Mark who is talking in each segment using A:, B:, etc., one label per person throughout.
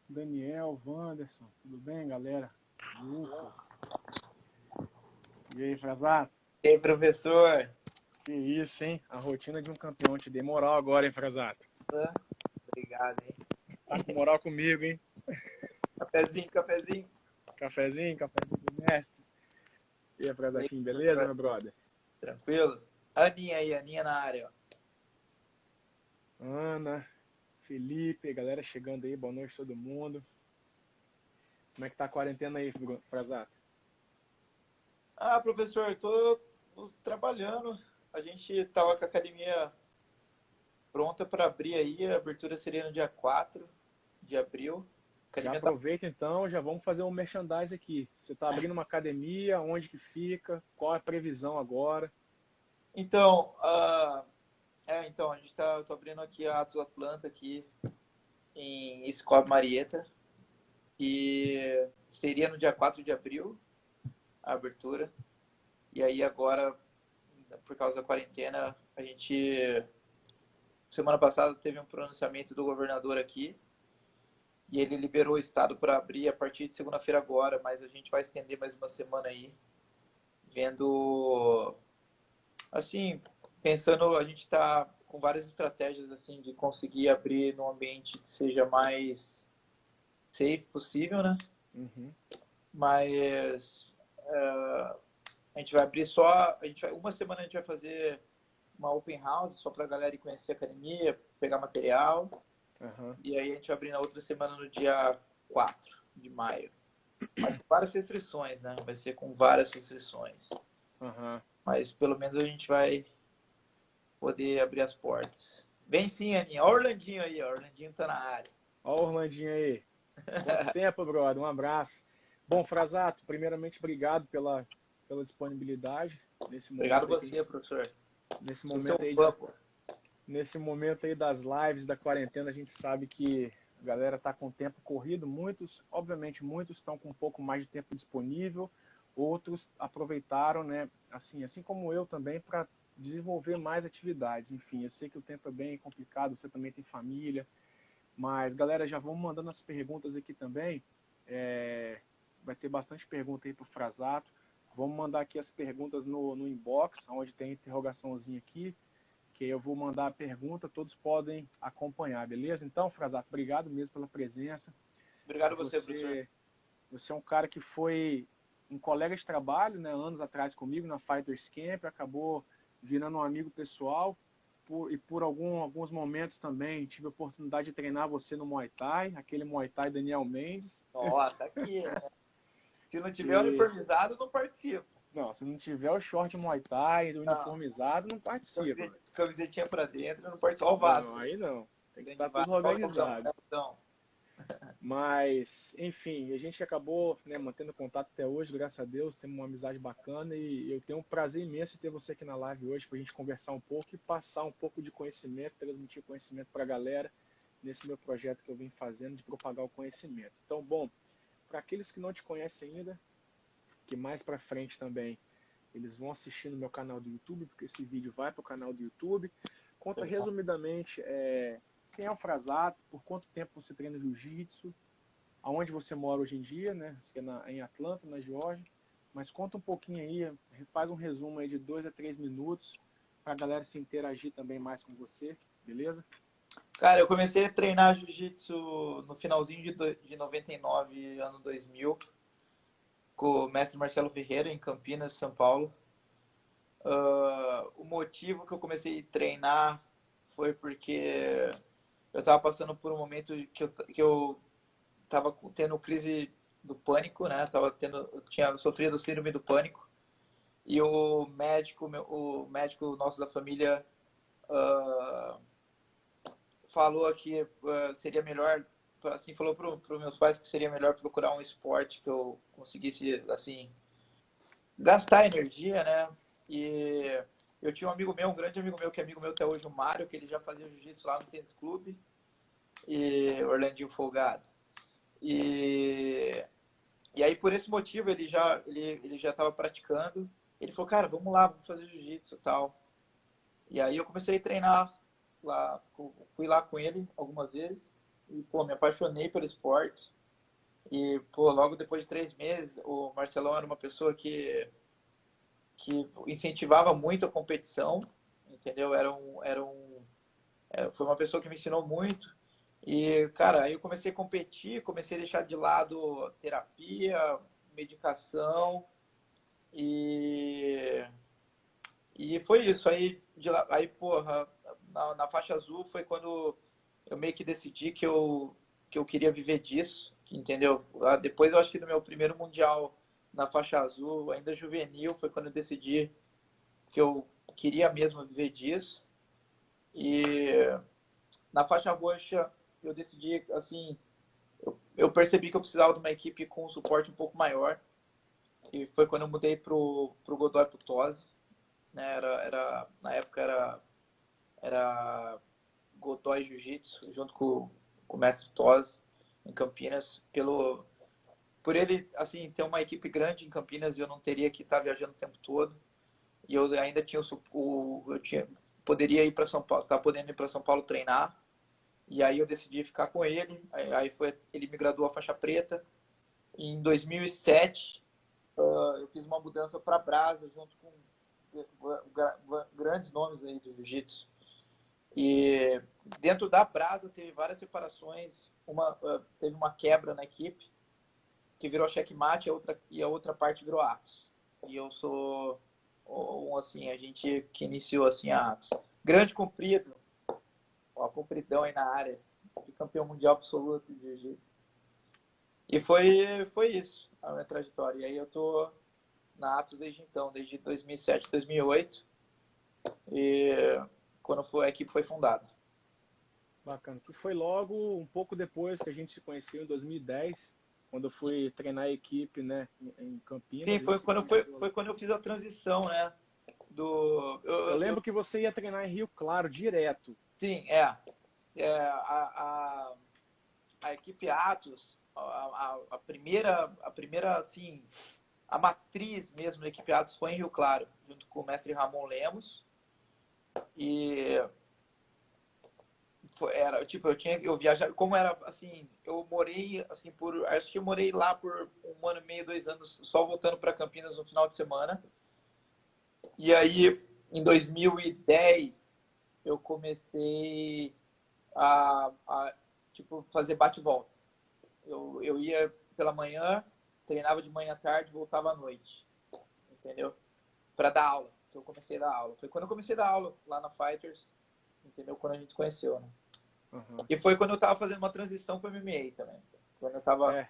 A: Daniel, Wanderson, tudo bem, galera? Lucas. E aí, Frazato?
B: E aí, professor?
A: Que isso, hein? A rotina de um campeão. Te dei moral agora, hein, Frazato?
B: Obrigado, hein?
A: Tá com moral comigo, hein?
B: Cafezinho, cafezinho.
A: Cafezinho do mestre. E aí,
B: E aí,
A: Frazatinho, beleza,
B: professor?
A: meu brother?
B: Tranquilo? Aninha aí, Aninha na área, ó.
A: Ana, Felipe, galera chegando aí, boa noite a todo mundo. Como é que tá a quarentena aí, Frazato?
B: Professor, tô trabalhando. A gente tava com a academia pronta para abrir aí. A abertura seria no dia 4 de abril. A
A: Já
B: academia tá...
A: aproveita então, já vamos fazer um merchandise aqui. Você tá abrindo uma academia, onde que fica? Qual é a previsão agora?
B: Então, então, a gente tô abrindo aqui a Atos Atlanta aqui em Escobar Marieta. E seria no dia 4 de abril a abertura. E aí agora, por causa da quarentena, a gente semana passada teve um pronunciamento do governador aqui e ele liberou o estado para abrir a partir de segunda-feira agora, mas a gente vai estender mais uma semana aí, vendo assim, pensando, a gente está com várias estratégias assim de conseguir abrir num ambiente que seja mais safe possível, né?
A: Uhum.
B: Mas a gente vai abrir só, uma semana a gente vai fazer uma open house só para a galera ir conhecer a academia, pegar material.
A: Aham.
B: E aí a gente vai abrir na outra semana no dia 4 de maio. Mas com várias restrições, né? Vai ser com várias restrições.
A: Aham.
B: Mas pelo menos a gente vai poder abrir as portas. Vem sim, Aninha. Olha o Orlandinho aí, ó. O Orlandinho tá na área.
A: Ó o Orlandinho aí. Quanto tempo, brother? Um abraço. Bom, Frazato, primeiramente, obrigado pela disponibilidade nesse
B: Obrigado
A: momento aí que a
B: você,
A: gente,
B: professor.
A: nesse
B: Sou seu
A: momento aí
B: fã, pô.
A: nesse momento aí das lives da quarentena, a gente sabe que a galera tá com o tempo corrido, muitos, obviamente, muitos estão com um pouco mais de tempo disponível, outros aproveitaram, né, assim como eu também, para desenvolver mais atividades. Enfim, eu sei que o tempo é bem complicado, você também tem família, mas, galera, já vamos mandando as perguntas aqui também. É, vai ter bastante pergunta aí para o Frazato. Vamos mandar aqui as perguntas no inbox, onde tem a interrogaçãozinha aqui, que eu vou mandar a pergunta, todos podem acompanhar, beleza? Então, Frazato, obrigado mesmo pela presença.
B: Obrigado você, professor.
A: Você é um cara que foi um colega de trabalho, né, anos atrás comigo na Fighters Camp, acabou virando um amigo pessoal, e por alguns momentos também tive a oportunidade de treinar você no Muay Thai, aquele Muay Thai Daniel Mendes.
B: Nossa, aqui, né? Se não tiver
A: E
B: uniformizado, não participo.
A: não, se não tiver o short Muay Thai
B: Não.
A: uniformizado, não participa.
B: Camisetinha pra dentro, não participo. Olha o
A: Não,
B: Vasco aí.
A: aí não. Tem que
B: Grande
A: estar tudo
B: Vasco. Olha o Leozão,
A: organizado.
B: Leozão.
A: Mas, enfim, a gente acabou, né, mantendo contato até hoje, graças a Deus, temos uma amizade bacana e eu tenho um prazer imenso de ter você aqui na live hoje para a gente conversar um pouco e passar um pouco de conhecimento, transmitir conhecimento para a galera nesse meu projeto que eu vim fazendo de propagar o conhecimento. Então, bom, para aqueles que não te conhecem ainda, que mais para frente também eles vão assistir no meu canal do YouTube, porque esse vídeo vai para o canal do YouTube. Conta resumidamente quem é o Frazato, por quanto tempo você treina jiu-jitsu, aonde você mora hoje em dia, né? Você é em Atlanta, na Geórgia. Mas conta um pouquinho aí, faz um resumo aí de 2 a 3 minutos para a galera se interagir também mais com você, beleza?
B: Cara, eu comecei a treinar jiu-jitsu no finalzinho de 99, ano 2000, com o mestre Marcelo Ferreira, em Campinas, São Paulo. O motivo que eu comecei a treinar foi porque eu estava passando por um momento que eu tava tendo crise do pânico, né? Eu tinha sofrido síndrome do pânico. E o médico nosso da família uh, falou que seria melhor, assim, falou para os meus pais que seria melhor procurar um esporte que eu conseguisse, assim, gastar energia, né? E eu tinha um amigo meu, um grande amigo meu, que é amigo meu até hoje, o Mário, que ele já fazia jiu-jitsu lá no tênis clube, e Orlandinho Folgado. E, e aí, por esse motivo, ele já estava praticando. Ele falou, cara, vamos lá, vamos fazer jiu-jitsu e tal. E aí eu comecei a treinar lá, fui lá com ele algumas vezes. e, pô, me apaixonei pelo esporte. E, pô, logo depois de 3 meses, o Marcelão era uma pessoa que incentivava muito a competição, entendeu? Foi uma pessoa que me ensinou muito. E, cara, aí eu comecei a competir, comecei a deixar de lado terapia, medicação e, e foi isso. Aí porra, na faixa azul foi quando eu meio que decidi que eu queria viver disso, entendeu? Depois eu acho que no meu primeiro mundial na faixa azul, ainda juvenil, foi quando eu decidi que eu queria mesmo viver disso. E na faixa roxa eu decidi, assim, eu percebi que eu precisava de uma equipe com um suporte um pouco maior. E foi quando eu mudei pro Godoy Putose, né? Na época era Godoy Jiu-Jitsu, junto com o mestre Tosi, em Campinas. Por ele, assim, ter uma equipe grande em Campinas, eu não teria que estar viajando o tempo todo. E eu ainda tinha poderia ir para São Paulo, tá podendo ir para São Paulo treinar. E aí eu decidi ficar com ele. Ele me graduou a faixa preta. E em 2007 eu fiz uma mudança para Brasa junto com grandes nomes aí do jiu-jitsu. E dentro da Brasa teve várias separações. Teve uma quebra na equipe que virou checkmate e a outra parte virou Atos. E eu sou assim, a gente que iniciou assim a Atos. Grande comprido, ó, compridão aí na área, de campeão mundial absoluto de jiu-jitsu. E foi isso a minha trajetória. E aí eu tô na Atos desde então, desde 2007, 2008, e quando a equipe foi fundada.
A: Bacana. Que foi logo um pouco depois que a gente se conheceu, em 2010, quando eu fui treinar a equipe, né, em Campinas.
B: Sim,
A: A gente se
B: foi
A: conheceu.
B: quando eu fiz a transição, né?
A: Eu lembro que você ia treinar em Rio Claro direto.
B: Sim, a equipe Atos, a primeira, assim, a matriz mesmo da equipe Atos foi em Rio Claro, junto com o mestre Ramon Lemos. E eu viajava, como era assim, eu morei assim acho que eu morei lá por 1 ano e meio, 2 anos, só voltando para Campinas no final de semana. E aí, em 2010, eu comecei a tipo fazer bate-volta. Eu ia pela manhã, treinava de manhã à tarde, voltava à noite, entendeu? Para dar aula. Eu comecei a dar aula. Foi quando eu comecei a dar aula lá na Fighters, entendeu? Quando a gente se conheceu, né?
A: Uhum.
B: E foi quando eu tava fazendo uma transição para MMA também. Quando eu tava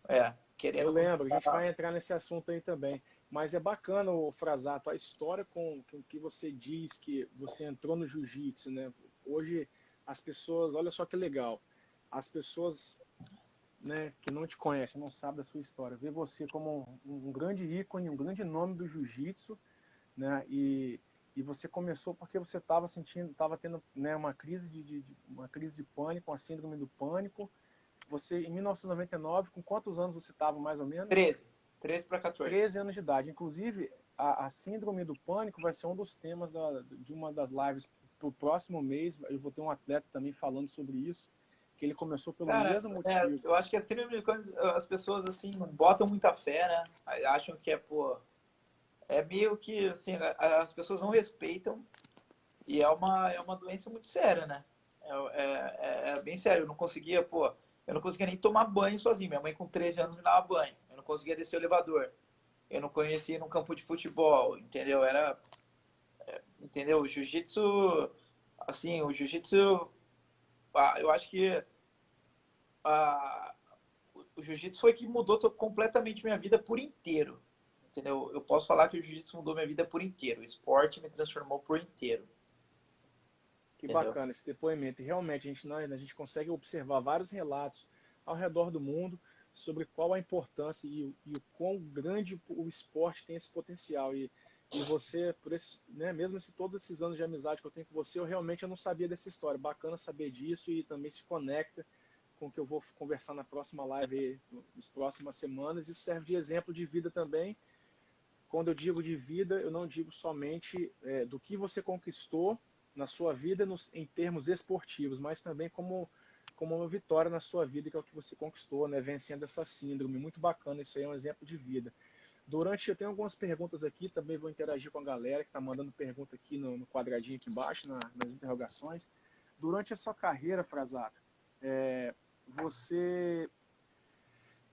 A: É, eu
B: querendo
A: lembro, a gente
B: mudar.
A: vai entrar nesse assunto aí também. Mas é bacana, o Frasato, a história com o que você diz que você entrou no jiu-jitsu, né? Hoje as pessoas, olha só que legal, as pessoas, né, que não te conhecem, não sabem da sua história, vê você como um grande ícone, um grande nome do jiu-jitsu, né? E você começou porque você estava sentindo, estava tendo, né, uma crise de pânico, uma síndrome do pânico. Você, em 1999, com quantos anos você estava, mais ou menos?
B: 13 para 14.
A: 13 anos de idade. Inclusive, a síndrome do pânico vai ser um dos temas de uma das lives para o próximo mês. Eu vou ter um atleta também falando sobre isso, que ele começou pelo
B: Cara,
A: mesmo motivo.
B: eu acho que a síndrome quando as pessoas assim não botam muita fé, né? Acham que pô, é meio que assim, as pessoas não respeitam e é uma doença muito séria, né? É bem sério. Eu não conseguia nem tomar banho sozinho. Minha mãe com 13 anos me dava banho. Eu não conseguia descer o elevador. Eu não conhecia num campo de futebol, entendeu? Entendeu? O jiu-jitsu, assim, eu acho que ah, o jiu-jitsu foi que mudou completamente minha vida por inteiro, entendeu? Eu posso falar que o jiu-jitsu mudou minha vida por inteiro. O esporte me transformou por inteiro,
A: Que
B: entendeu?
A: bacana esse depoimento. E realmente a gente consegue observar vários relatos ao redor do mundo sobre qual a importância e o quão grande o esporte tem esse potencial. E você, por esse, né, mesmo todos esses anos de amizade que eu tenho com você, eu não sabia dessa história. Bacana saber disso e também se conecta com o que eu vou conversar na próxima live, nas próximas semanas. Isso serve de exemplo de vida também. Quando eu digo de vida, eu não digo somente do que você conquistou na sua vida em termos esportivos, mas também como uma vitória na sua vida, que é o que você conquistou, né? Vencendo essa síndrome. Muito bacana, isso aí é um exemplo de vida. Eu tenho algumas perguntas aqui, também vou interagir com a galera que está mandando pergunta aqui no quadradinho aqui embaixo, nas interrogações. Durante a sua carreira, Frazato, você...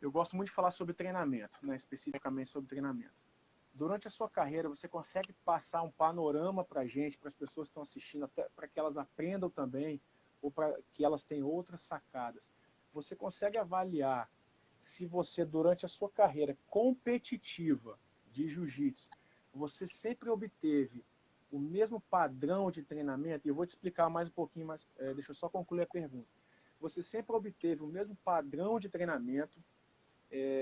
A: Eu gosto muito de falar sobre treinamento, né? Especificamente sobre treinamento. Durante a sua carreira, você consegue passar um panorama para a gente, para as pessoas que estão assistindo, até para que elas aprendam também, ou para que elas tenham outras sacadas. Você consegue avaliar se você, durante a sua carreira competitiva de jiu-jitsu, você sempre obteve o mesmo padrão de treinamento? E eu vou te explicar mais um pouquinho, mas deixa eu só concluir a pergunta. Você sempre obteve o mesmo padrão de treinamento,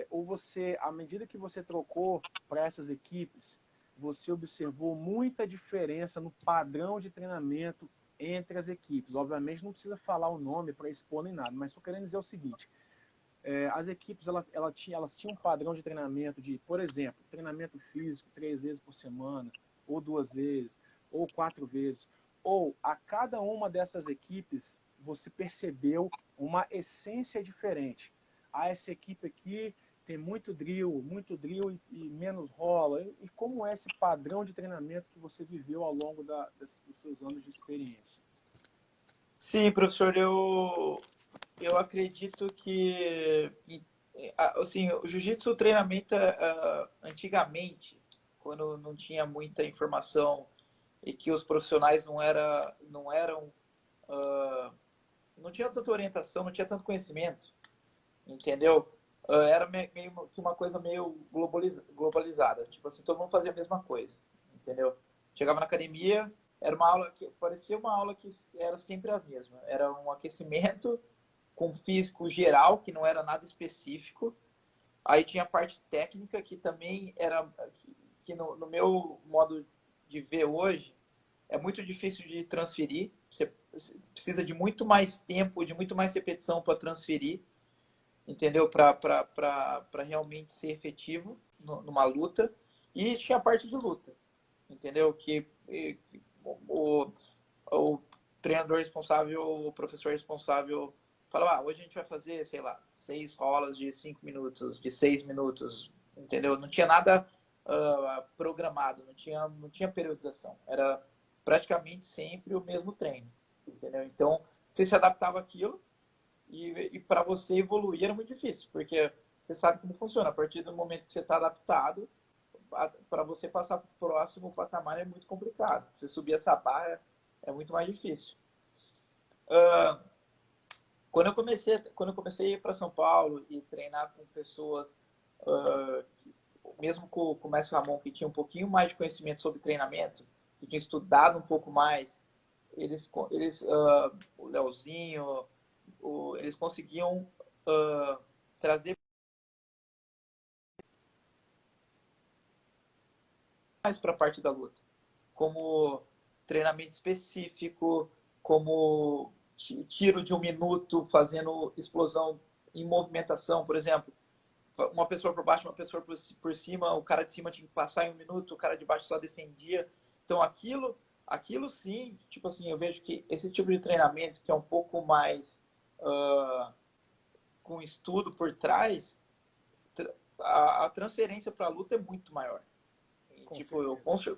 A: ou você, à medida que você trocou para essas equipes, você observou muita diferença no padrão de treinamento entre as equipes? Obviamente não precisa falar o nome para expor nem nada, mas estou querendo dizer o seguinte: as equipes elas tinham um padrão de treinamento de, por exemplo, treinamento físico 3 vezes por semana, ou 2 vezes, ou 4 vezes, ou a cada uma dessas equipes você percebeu uma essência diferente. Essa equipe aqui tem muito drill e menos rola. E como é esse padrão de treinamento que você viveu ao longo dos seus anos de experiência?
B: Sim, professor, eu acredito que assim, o jiu-jitsu, o treinamento antigamente, quando não tinha muita informação e que os profissionais não eram não tinham tanta orientação, não tinha tanto conhecimento, entendeu? Era meio que uma coisa meio globalizada, tipo assim, todo mundo fazia a mesma coisa, entendeu? Chegava na academia, era uma aula que parecia uma aula que era sempre a mesma, era um aquecimento com físico geral, que não era nada específico. Aí tinha a parte técnica, que também era, que no meu modo de ver hoje, é muito difícil de transferir. Você precisa de muito mais tempo, de muito mais repetição para transferir, entendeu? Para realmente ser efetivo numa luta. E tinha a parte de luta, entendeu? Que o, o treinador responsável, o professor responsável fala, hoje a gente vai fazer, sei lá, 6 rolas de 5 minutos, de 6 minutos, entendeu? Não tinha nada programado, não tinha periodização. Era praticamente sempre o mesmo treino, entendeu? Então, você se adaptava àquilo e para você evoluir era muito difícil, porque você sabe como funciona. A partir do momento que você está adaptado, para você passar para o próximo patamar é muito complicado. Você subir essa barra é muito mais difícil. Quando eu comecei a ir para São Paulo e treinar com pessoas, mesmo com o Mestre Ramon, que tinha um pouquinho mais de conhecimento sobre treinamento, que tinha estudado um pouco mais, o Leozinho, eles conseguiam trazer mais para a parte da luta, como treinamento específico, como tiro de 1 minuto, fazendo explosão em movimentação, por exemplo, uma pessoa por baixo, uma pessoa por cima, o cara de cima tinha que passar em 1 minuto, o cara de baixo só defendia. Então aquilo sim, tipo assim, eu vejo que esse tipo de treinamento que é um pouco mais com estudo por trás, a transferência para a luta é muito maior.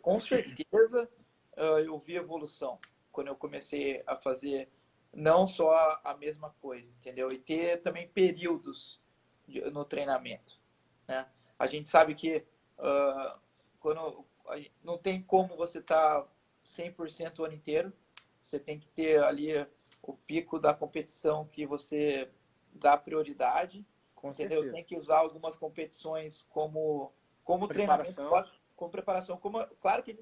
B: Com certeza eu vi evolução quando eu comecei a fazer não só a mesma coisa, entendeu? E ter também períodos no treinamento, né? A gente sabe que quando não tem como você estar 100% o ano inteiro, você tem que ter ali o pico da competição que você dá prioridade,
A: Com
B: entendeu?
A: certeza.
B: Tem que usar algumas competições como treinamento, como preparação. Claro que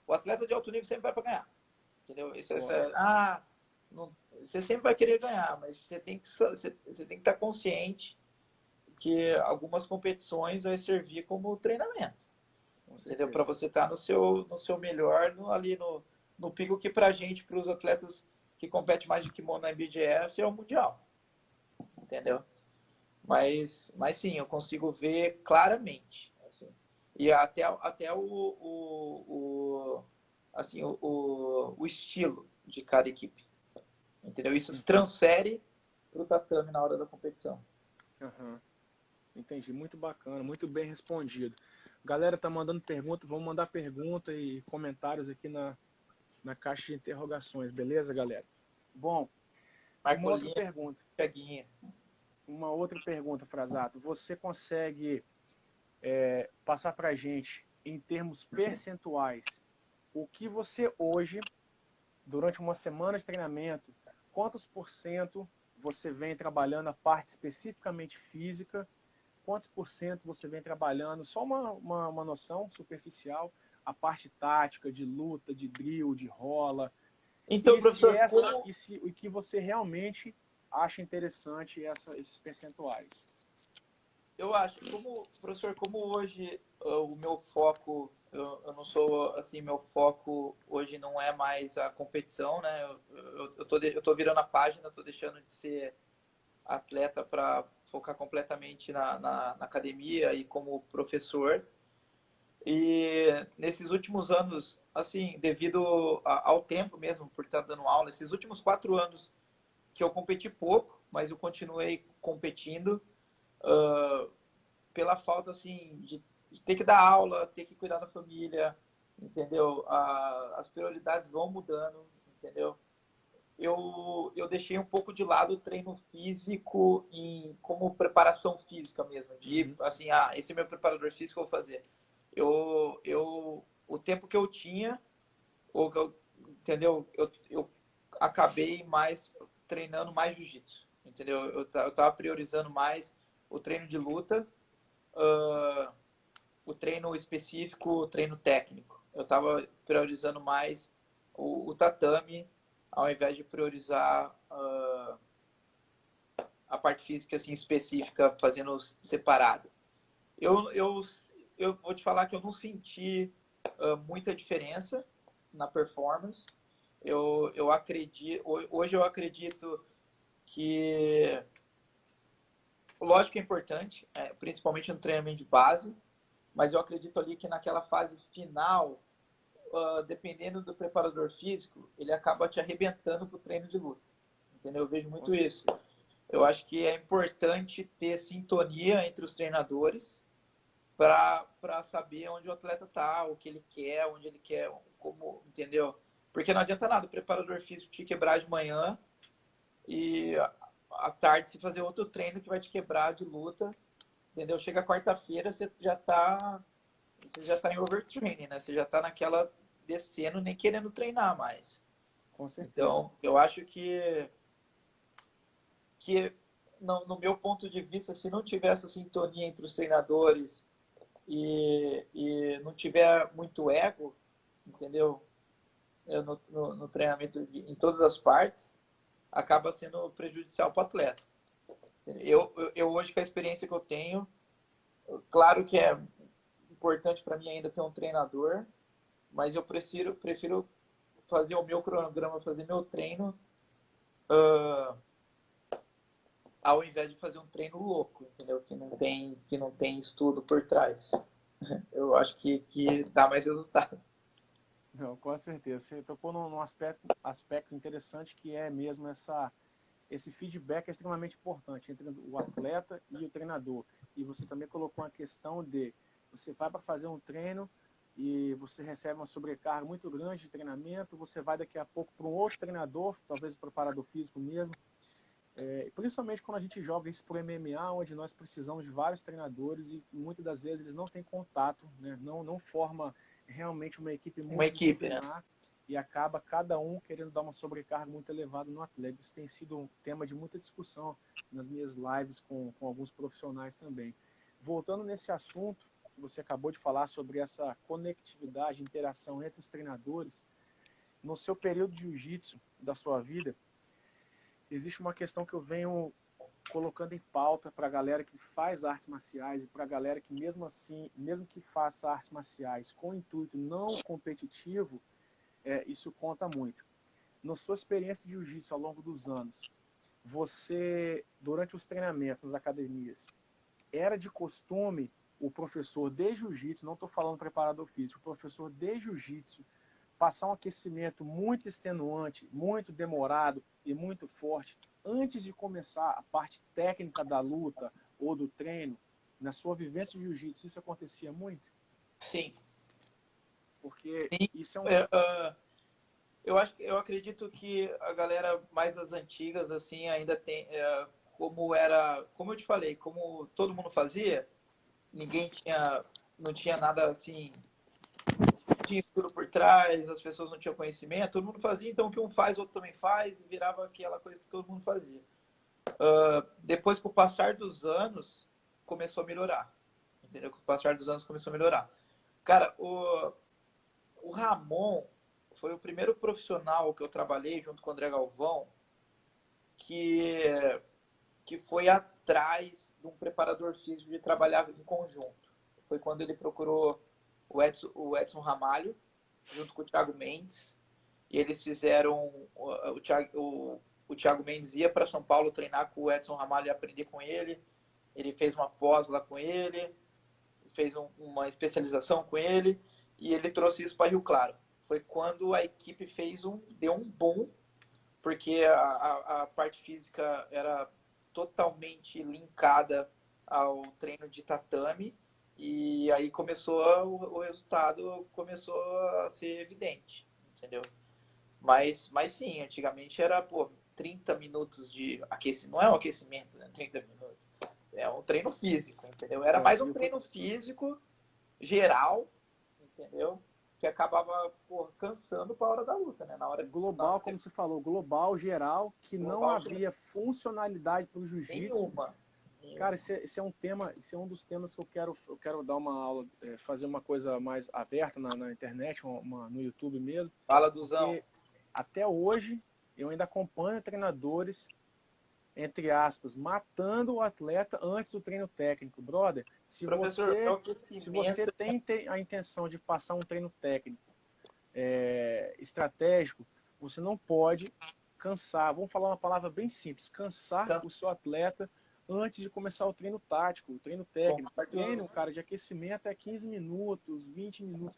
B: o atleta de alto nível sempre vai para ganhar, entendeu? Você sempre vai querer ganhar, mas você tem que estar consciente que algumas competições vai servir como treinamento, entendeu? Para você estar no seu melhor, ali no pico que para gente, para os atletas que competem mais de kimono na IBJJF, é o mundial, entendeu? Mas sim, eu consigo ver claramente, assim, e até assim, o estilo de cada equipe, entendeu? Isso se transfere pro tatame na hora da competição.
A: Aham. Entendi, muito bacana, muito bem respondido. Galera tá mandando pergunta, vamos mandar pergunta e comentários aqui na caixa de interrogações, beleza, galera? Bom, uma outra
B: Marcolinha,
A: pergunta.
B: peguinha.
A: Uma outra pergunta, Frazato. Você consegue passar para a gente, em termos percentuais, o que você hoje, durante uma semana de treinamento, quantos por cento você vem trabalhando a parte especificamente física, quantos por cento você vem trabalhando, só uma noção superficial, a parte tática, de luta, de drill, de rola,
B: Então, professor,
A: e que você realmente acha interessante esses percentuais.
B: eu acho, professor, como hoje o meu foco, eu não sou assim, meu foco hoje não é mais a competição, né? Eu tô virando a página, tô deixando de ser atleta para focar completamente na academia e como professor. E nesses últimos anos, assim, devido ao tempo mesmo, por estar dando aula, esses últimos 4 anos que eu competi pouco, mas eu continuei competindo, uh, pela falta, assim, de ter que dar aula, ter que cuidar da família, entendeu? As prioridades vão mudando, entendeu? Eu deixei um pouco de lado o treino físico como preparação física mesmo, de assim, esse é meu preparador físico, eu vou fazer. O tempo que eu tinha, entendeu? Eu acabei mais treinando mais jiu-jitsu, entendeu? Eu tava priorizando mais o treino de luta, o treino específico, o treino técnico. Eu tava priorizando mais o tatame, ao invés de priorizar a parte física assim específica, fazendo separado. Eu, eu, eu vou te falar que eu não senti muita diferença na performance. Eu acredito, hoje eu acredito que, lógico que é importante, principalmente no treinamento de base, mas eu acredito ali que naquela fase final, dependendo do preparador físico, ele acaba te arrebentando pro treino de luta. Entendeu? Eu vejo muito isso. Eu acho que é importante ter sintonia entre os treinadores para saber onde o atleta tá, o que ele quer, onde ele quer, como, entendeu? Porque não adianta nada o preparador físico te quebrar de manhã e à tarde se fazer outro treino que vai te quebrar de luta, entendeu? Chega quarta-feira, você já tá em overtraining, né? Você já tá naquela descendo, nem querendo treinar mais.
A: Com certeza.
B: Então, eu acho que no meu ponto de vista, se não tiver essa sintonia entre os treinadores e não tiver muito ego, entendeu? No treinamento em todas as partes, acaba sendo prejudicial para o atleta. Eu hoje, com a experiência que eu tenho, claro que é importante para mim ainda ter um treinador, mas eu prefiro fazer o meu cronograma, fazer meu treino, ao invés de fazer um treino louco, entendeu? Que não tem estudo por trás. Eu acho que dá mais resultado.
A: Não, com certeza. Você tocou num aspecto interessante que é mesmo esse feedback é extremamente importante entre o atleta e o treinador. E você também colocou a questão de você vai para fazer um treino e você recebe uma sobrecarga muito grande de treinamento, você vai daqui a pouco para um outro treinador, talvez o preparador físico mesmo, principalmente quando a gente joga isso para o MMA, onde nós precisamos de vários treinadores e muitas das vezes eles não têm contato, né? Não forma realmente uma equipe
B: Uma equipe, né?
A: multidisciplinar e acaba cada um querendo dar uma sobrecarga muito elevada no atleta. Isso tem sido um tema de muita discussão nas minhas lives com alguns profissionais também. Voltando nesse assunto que você acabou de falar sobre essa conectividade, interação entre os treinadores, no seu período de jiu-jitsu da sua vida, existe uma questão que eu venho colocando em pauta para a galera que faz artes marciais e para a galera que mesmo assim, mesmo que faça artes marciais com intuito não competitivo, isso conta muito. Na sua experiência de jiu-jitsu ao longo dos anos, você, durante os treinamentos nas academias, era de costume o professor de jiu-jitsu, não estou falando preparador físico, o professor de jiu-jitsu, passar um aquecimento muito extenuante, muito demorado e muito forte antes de começar a parte técnica da luta ou do treino, na sua vivência de jiu-jitsu, isso acontecia muito?
B: Sim.
A: Porque
B: Sim.
A: isso é um...
B: Eu acredito que a galera mais das antigas, assim, ainda tem, como eu te falei, como todo mundo fazia, ninguém tinha, não tinha nada assim, tinha tudo por trás, as pessoas não tinham conhecimento, todo mundo fazia, então o que um faz, o outro também faz, e virava aquela coisa que todo mundo fazia. Depois, com o passar dos anos, começou a melhorar, entendeu? Com o passar dos anos começou a melhorar. Cara, o Ramon foi o primeiro profissional que eu trabalhei junto com o André Galvão que, que foi atrás de um preparador físico de trabalhar em conjunto. Foi quando ele procurou o Edson Ramalho, junto com o Thiago Mendes, e eles fizeram. O Thiago Mendes ia para São Paulo treinar com o Edson Ramalho e aprender com ele. Ele fez uma pós lá com ele, fez uma especialização com ele, e ele trouxe isso para Rio Claro. Foi quando a equipe deu um boom, porque a parte física era totalmente linkada ao treino de tatame, e aí o resultado começou a ser evidente, entendeu? Mas sim, antigamente era, pô, 30 minutos de aquecimento, não é um aquecimento, né? 30 minutos. É um treino físico, entendeu? Era mais um treino físico geral, entendeu? Que acabava, pô, cansando para a hora da luta, né?
A: Global, como você falou, global, geral, que não havia funcionalidade para o jiu-jitsu.
B: Nenhuma.
A: Cara, esse é um tema, esse é um dos temas que eu quero dar uma aula, fazer uma coisa mais aberta na internet, no YouTube mesmo.
B: Fala, Duzão.
A: Porque até hoje eu ainda acompanho treinadores, entre aspas, matando o atleta antes do treino técnico. Brother, se você tem a intenção de passar um treino técnico estratégico, você não pode cansar, vamos falar uma palavra bem simples, cansar o seu atleta antes de começar o treino tático, o treino técnico. O treino, cara, de aquecimento é 15 minutos, 20 minutos.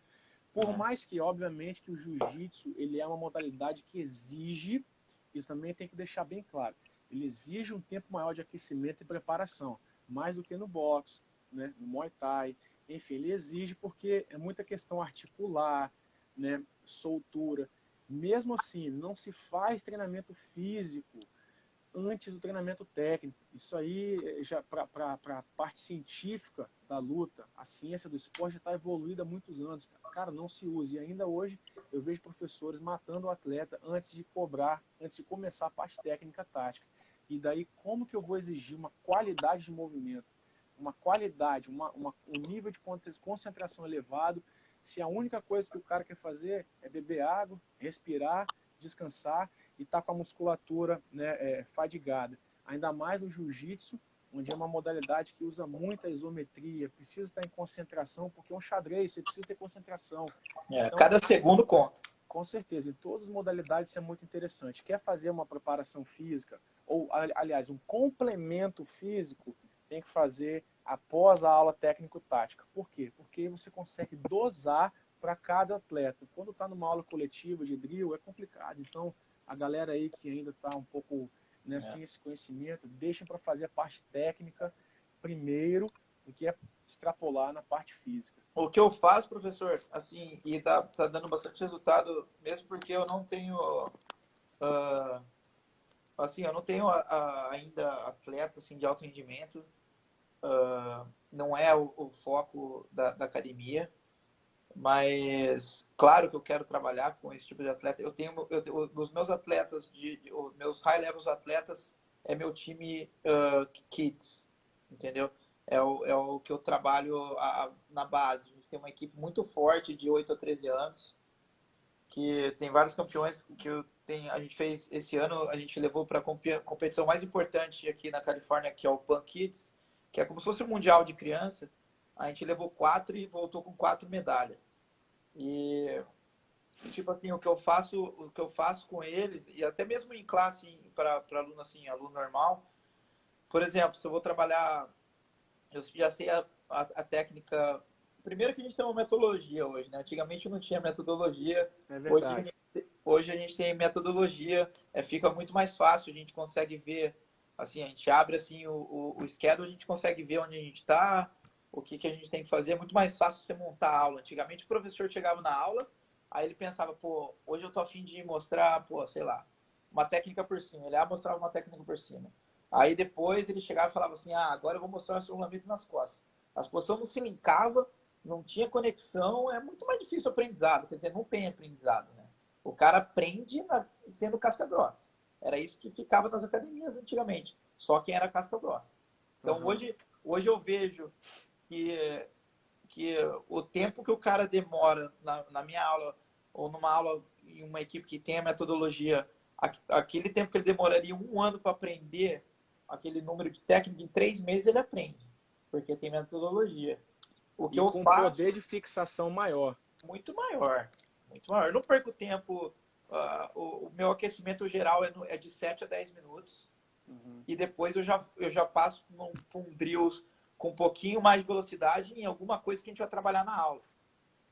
A: Por mais que, obviamente, que o jiu-jitsu, ele é uma modalidade que exige, isso também tem que deixar bem claro, ele exige um tempo maior de aquecimento e preparação, mais do que no boxe, né, no Muay Thai, enfim, ele exige porque é muita questão articular, né, soltura. Mesmo assim, não se faz treinamento físico antes do treinamento técnico. Isso aí, já para a parte científica da luta, a ciência do esporte já está evoluída há muitos anos. Cara, não se usa. E ainda hoje eu vejo professores matando o atleta antes de começar a parte técnica tática. E daí, como que eu vou exigir uma qualidade de movimento, uma qualidade, um nível de concentração elevado, se a única coisa que o cara quer fazer é beber água, respirar, descansar e estar com a musculatura, né, fadigada. Ainda mais no jiu-jitsu, onde é uma modalidade que usa muita isometria, precisa estar em concentração, porque é um xadrez, você precisa ter concentração.
B: Então, cada segundo conta.
A: Com certeza, em todas as modalidades isso é muito interessante. Quer fazer uma preparação física, ou aliás, um complemento físico, tem que fazer após a aula técnico-tática. Por quê? Porque você consegue dosar para cada atleta. Quando está numa aula coletiva de drill, é complicado. Então, a galera aí que ainda está um pouco, né, sem esse conhecimento, deixem para fazer a parte técnica primeiro, do que é extrapolar na parte física.
B: O que eu faço, professor, assim, e tá dando bastante resultado, mesmo porque eu não tenho, assim, eu não tenho ainda atleta assim, de alto rendimento, não é o foco da academia, mas claro que eu quero trabalhar com esse tipo de atleta. Eu tenho os meus atletas, os meus high levels atletas, é meu time kids, entendeu? É o que eu trabalho na base. A gente tem uma equipe muito forte de 8 a 13 anos, que tem vários campeões a gente fez esse ano, a gente levou para a competição mais importante aqui na Califórnia, que é o Pan Kids, que é como se fosse um mundial de criança. A gente levou 4 e voltou com 4 medalhas. E tipo assim, o que eu faço com eles, e até mesmo em classe para aluno assim, aluno normal, por exemplo, se eu vou trabalhar, eu já sei a técnica. Primeiro que a gente tem uma metodologia hoje, né? Antigamente não tinha metodologia.
A: É verdade.
B: hoje a gente tem metodologia, fica muito mais fácil, a gente consegue ver, assim, a gente abre assim o schedule, a gente consegue ver onde a gente está, o que, que a gente tem que fazer, é muito mais fácil você montar a aula. Antigamente o professor chegava na aula, aí ele pensava, pô, hoje eu tô a fim de mostrar, pô, sei lá, uma técnica por cima. Ele mostrava uma técnica por cima. Aí depois ele chegava e falava assim, agora eu vou mostrar o estrangulamento nas costas. As posições não se linkava, não tinha conexão, é muito mais difícil o aprendizado. Quer dizer, não tem aprendizado, né? O cara aprende sendo casca grossa. Era isso que ficava nas academias antigamente. Só quem era casca grossa. Então hoje eu vejo que, que o tempo que o cara demora na minha aula ou numa aula em uma equipe que tem a metodologia, aquele tempo que ele demoraria 1 ano para aprender aquele número de técnica, em 3 meses ele aprende, porque tem metodologia. O que
A: E
B: eu
A: com
B: faço
A: poder de fixação maior.
B: muito maior, muito maior. Eu não perco tempo. O meu aquecimento geral é de 7 a 10 minutos. E depois eu já passo para um drills com um pouquinho mais de velocidade em alguma coisa que a gente vai trabalhar na aula.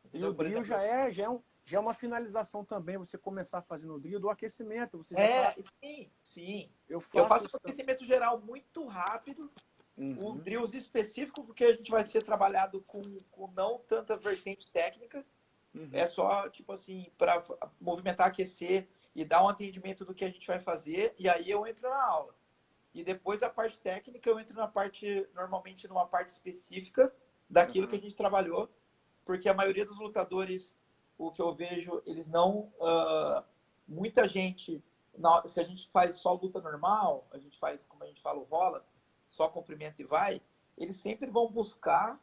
A: Entendeu? E o drill já é uma finalização também, você começar fazendo o drill do aquecimento. Você já
B: sim, sim.
A: Eu
B: faço um aquecimento geral muito rápido, um drills específico, porque a gente vai ser trabalhado com não tanta vertente técnica. É só, tipo assim, para movimentar, aquecer e dar um atendimento do que a gente vai fazer, e aí eu entro na aula. E depois da parte técnica, eu entro normalmente numa parte específica daquilo que a gente trabalhou, porque a maioria dos lutadores, o que eu vejo, eles não. Muita gente, se a gente faz só luta normal, a gente faz, como a gente fala, o rola, só comprimento e vai, eles sempre vão buscar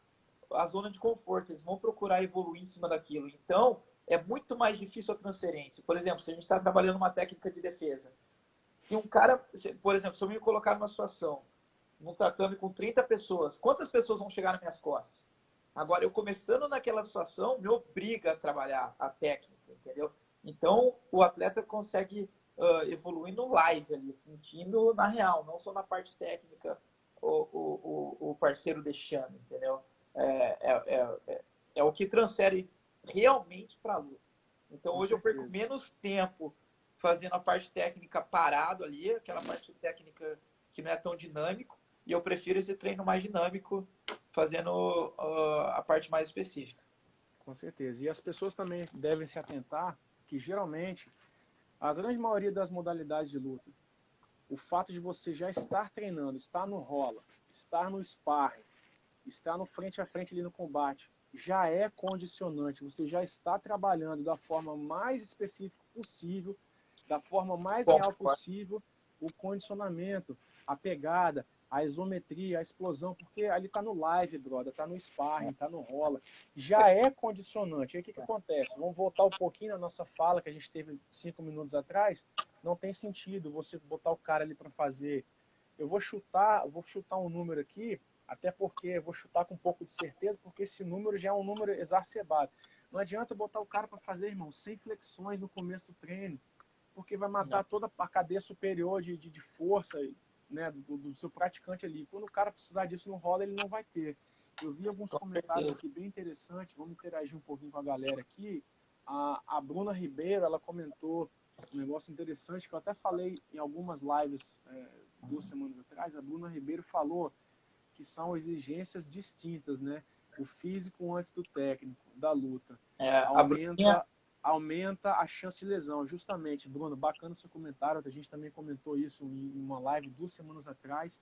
B: a zona de conforto, eles vão procurar evoluir em cima daquilo. Então, é muito mais difícil a transferência. Por exemplo, se a gente está trabalhando uma técnica de defesa, se um cara, por exemplo, se eu me colocar numa situação, num tatame com 30 pessoas, quantas pessoas vão chegar nas minhas costas? Agora, eu começando naquela situação, me obriga a trabalhar a técnica, entendeu? Então, o atleta consegue evoluir no live ali, sentindo na real, não só na parte técnica, o parceiro deixando, entendeu? É o que transfere realmente para a luta. Então, hoje eu perco menos tempo fazendo a parte técnica parado ali, aquela parte técnica que não é tão dinâmico, e eu prefiro esse treino mais dinâmico, fazendo a parte mais específica.
A: Com certeza. E as pessoas também devem se atentar que, geralmente, a grande maioria das modalidades de luta, o fato de você já estar treinando, estar no rola, estar no sparring, estar no frente a frente ali no combate, já é condicionante. Você já está trabalhando da forma mais específica possível, da forma mais real possível, o condicionamento, a pegada, a isometria, a explosão, porque ali está no live, brother, está no sparring, está no rola. Já é condicionante. Aí o que acontece? Vamos voltar um pouquinho na nossa fala que a gente teve 5 minutos atrás. Não tem sentido você botar o cara ali para fazer. Eu vou chutar um número aqui, até porque eu vou chutar com um pouco de certeza, porque esse número já é um número exacerbado. Não adianta botar o cara para fazer, irmão, 100 flexões no começo do treino, porque vai matar toda a cadeia superior de força, né, do seu praticante ali. Quando o cara precisar disso no rola, ele não vai ter. Eu vi alguns comentários aqui bem interessantes, vamos interagir um pouquinho com a galera aqui. A Bruna Ribeiro, ela comentou um negócio interessante que eu até falei em algumas lives 2 semanas atrás. A Bruna Ribeiro falou que são exigências distintas, né? O físico antes do técnico, da luta. Aumenta a chance de lesão. Justamente, Bruno, bacana seu comentário. A gente também comentou isso em uma live 2 semanas atrás.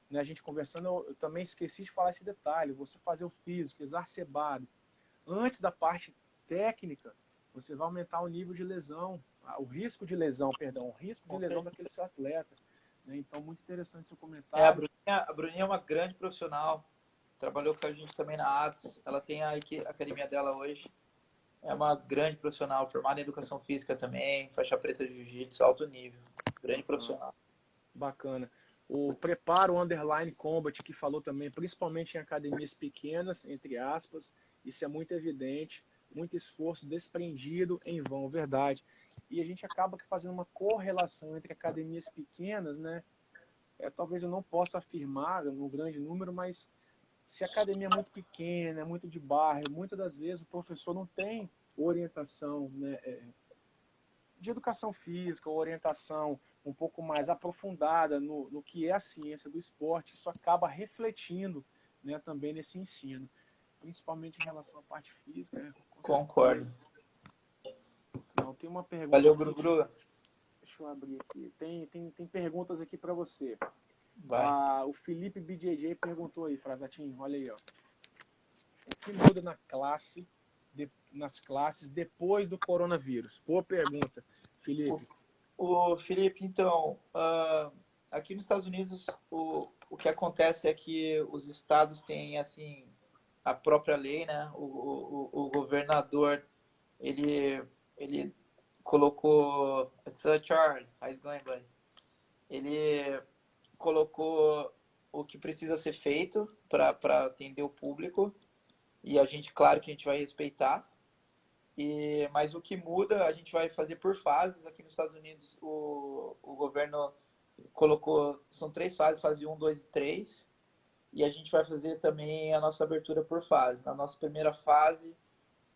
A: Né, a gente conversando, eu também esqueci de falar esse detalhe. Você fazer o físico exacerbado antes da parte técnica, você vai aumentar o nível de lesão, o risco de lesão, perdão, o risco de lesão daquele seu atleta. Né? Então, muito interessante seu comentário.
B: A Bruninha é uma grande profissional, trabalhou com a gente também na ATS, ela tem a academia dela hoje. É uma grande profissional, formada em educação física também, faixa preta de jiu-jitsu, alto nível. Grande profissional.
A: Bacana. O Preparo Underline Combat, que falou também, principalmente em academias pequenas, entre aspas, isso é muito evidente, muito esforço desprendido em vão, verdade. E a gente acaba fazendo uma correlação entre academias pequenas, né? Talvez eu não possa afirmar no grande número, mas se a academia é muito pequena, é muito de bairro, muitas das vezes o professor não tem orientação, né, de educação física, ou orientação um pouco mais aprofundada no que é a ciência do esporte, isso acaba refletindo, né, também nesse ensino, principalmente em relação à parte física, né, com
B: Concordo.
A: certeza. Não, tem uma pergunta
B: Valeu,
A: aqui,
B: Guru.
A: deixa eu abrir aqui. Tem perguntas aqui para você.
B: Vai.
A: O Felipe BJJ perguntou aí, Frazatinho, olha aí, ó. O que muda nas classes depois do coronavírus? Boa pergunta, Felipe.
B: O Felipe, então, aqui nos Estados Unidos, o que acontece é que os estados têm, assim, a própria lei, né? O governador, ele colocou... It's a Charlie. How's it going, buddy? Ele colocou o que precisa ser feito para atender o público e a gente, claro que a gente vai respeitar. Mas o que muda, a gente vai fazer por fases. Aqui nos Estados Unidos, o governo colocou, são 3 fases, fase 1, 2 e 3. E a gente vai fazer também a nossa abertura por fase. Na nossa primeira fase,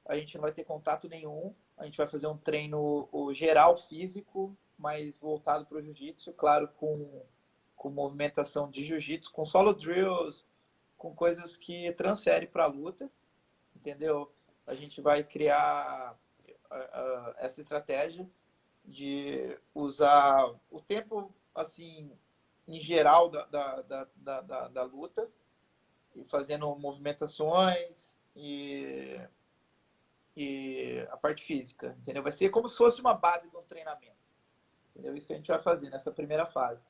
B: a gente não vai ter contato nenhum. A gente vai fazer um treino geral físico, mas voltado para o jiu-jitsu, claro, com movimentação de jiu-jitsu, com solo drills, com coisas que transferem para a luta, entendeu? A gente vai criar essa estratégia de usar o tempo, assim, em geral da luta, e fazendo movimentações e a parte física, entendeu? Vai ser como se fosse uma base de um treinamento, entendeu? Isso que a gente vai fazer nessa primeira fase.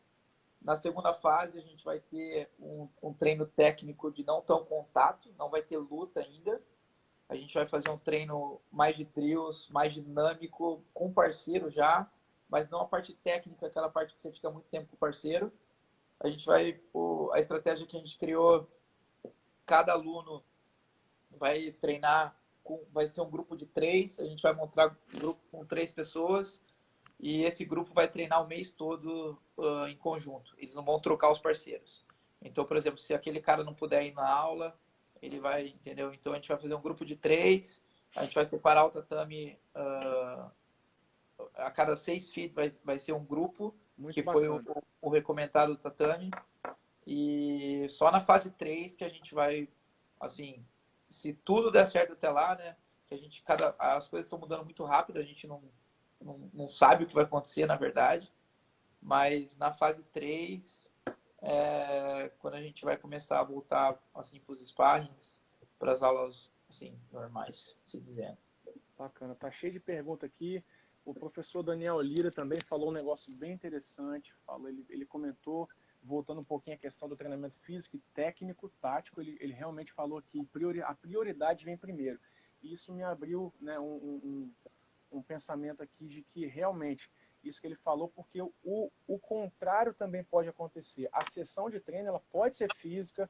B: Na segunda fase, a gente vai ter um treino técnico de não tão contato, não vai ter luta ainda. A gente vai fazer um treino mais de drills, mais dinâmico, com parceiro já, mas não a parte técnica, aquela parte que você fica muito tempo com o parceiro. A gente vai, a estratégia que a gente criou, cada aluno vai treinar, vai ser um grupo de 3, a gente vai montar um grupo com 3 pessoas, e esse grupo vai treinar o mês todo em conjunto. Eles não vão trocar os parceiros. Então, por exemplo, se aquele cara não puder ir na aula, ele vai, entendeu? Então a gente vai fazer um grupo de 3, a gente vai separar o tatame a cada 6 feet vai ser um grupo,
A: Muito
B: que
A: bacana.
B: foi o recomendado do tatame. E só na fase 3 que a gente vai, assim, se tudo der certo até lá, né? Que as coisas estão mudando muito rápido, a gente não sabe o que vai acontecer, na verdade. Mas na fase 3, quando a gente vai começar a voltar assim, para os sparrings, para as aulas assim, normais, se dizendo.
A: Bacana, tá cheio de pergunta aqui. O professor Daniel Lira também falou um negócio bem interessante. Ele comentou, voltando um pouquinho à questão do treinamento físico e técnico, tático, ele realmente falou que a prioridade vem primeiro. E isso me abriu, né, um pensamento aqui de que realmente isso que ele falou, porque o contrário também pode acontecer. A sessão de treino ela pode ser física,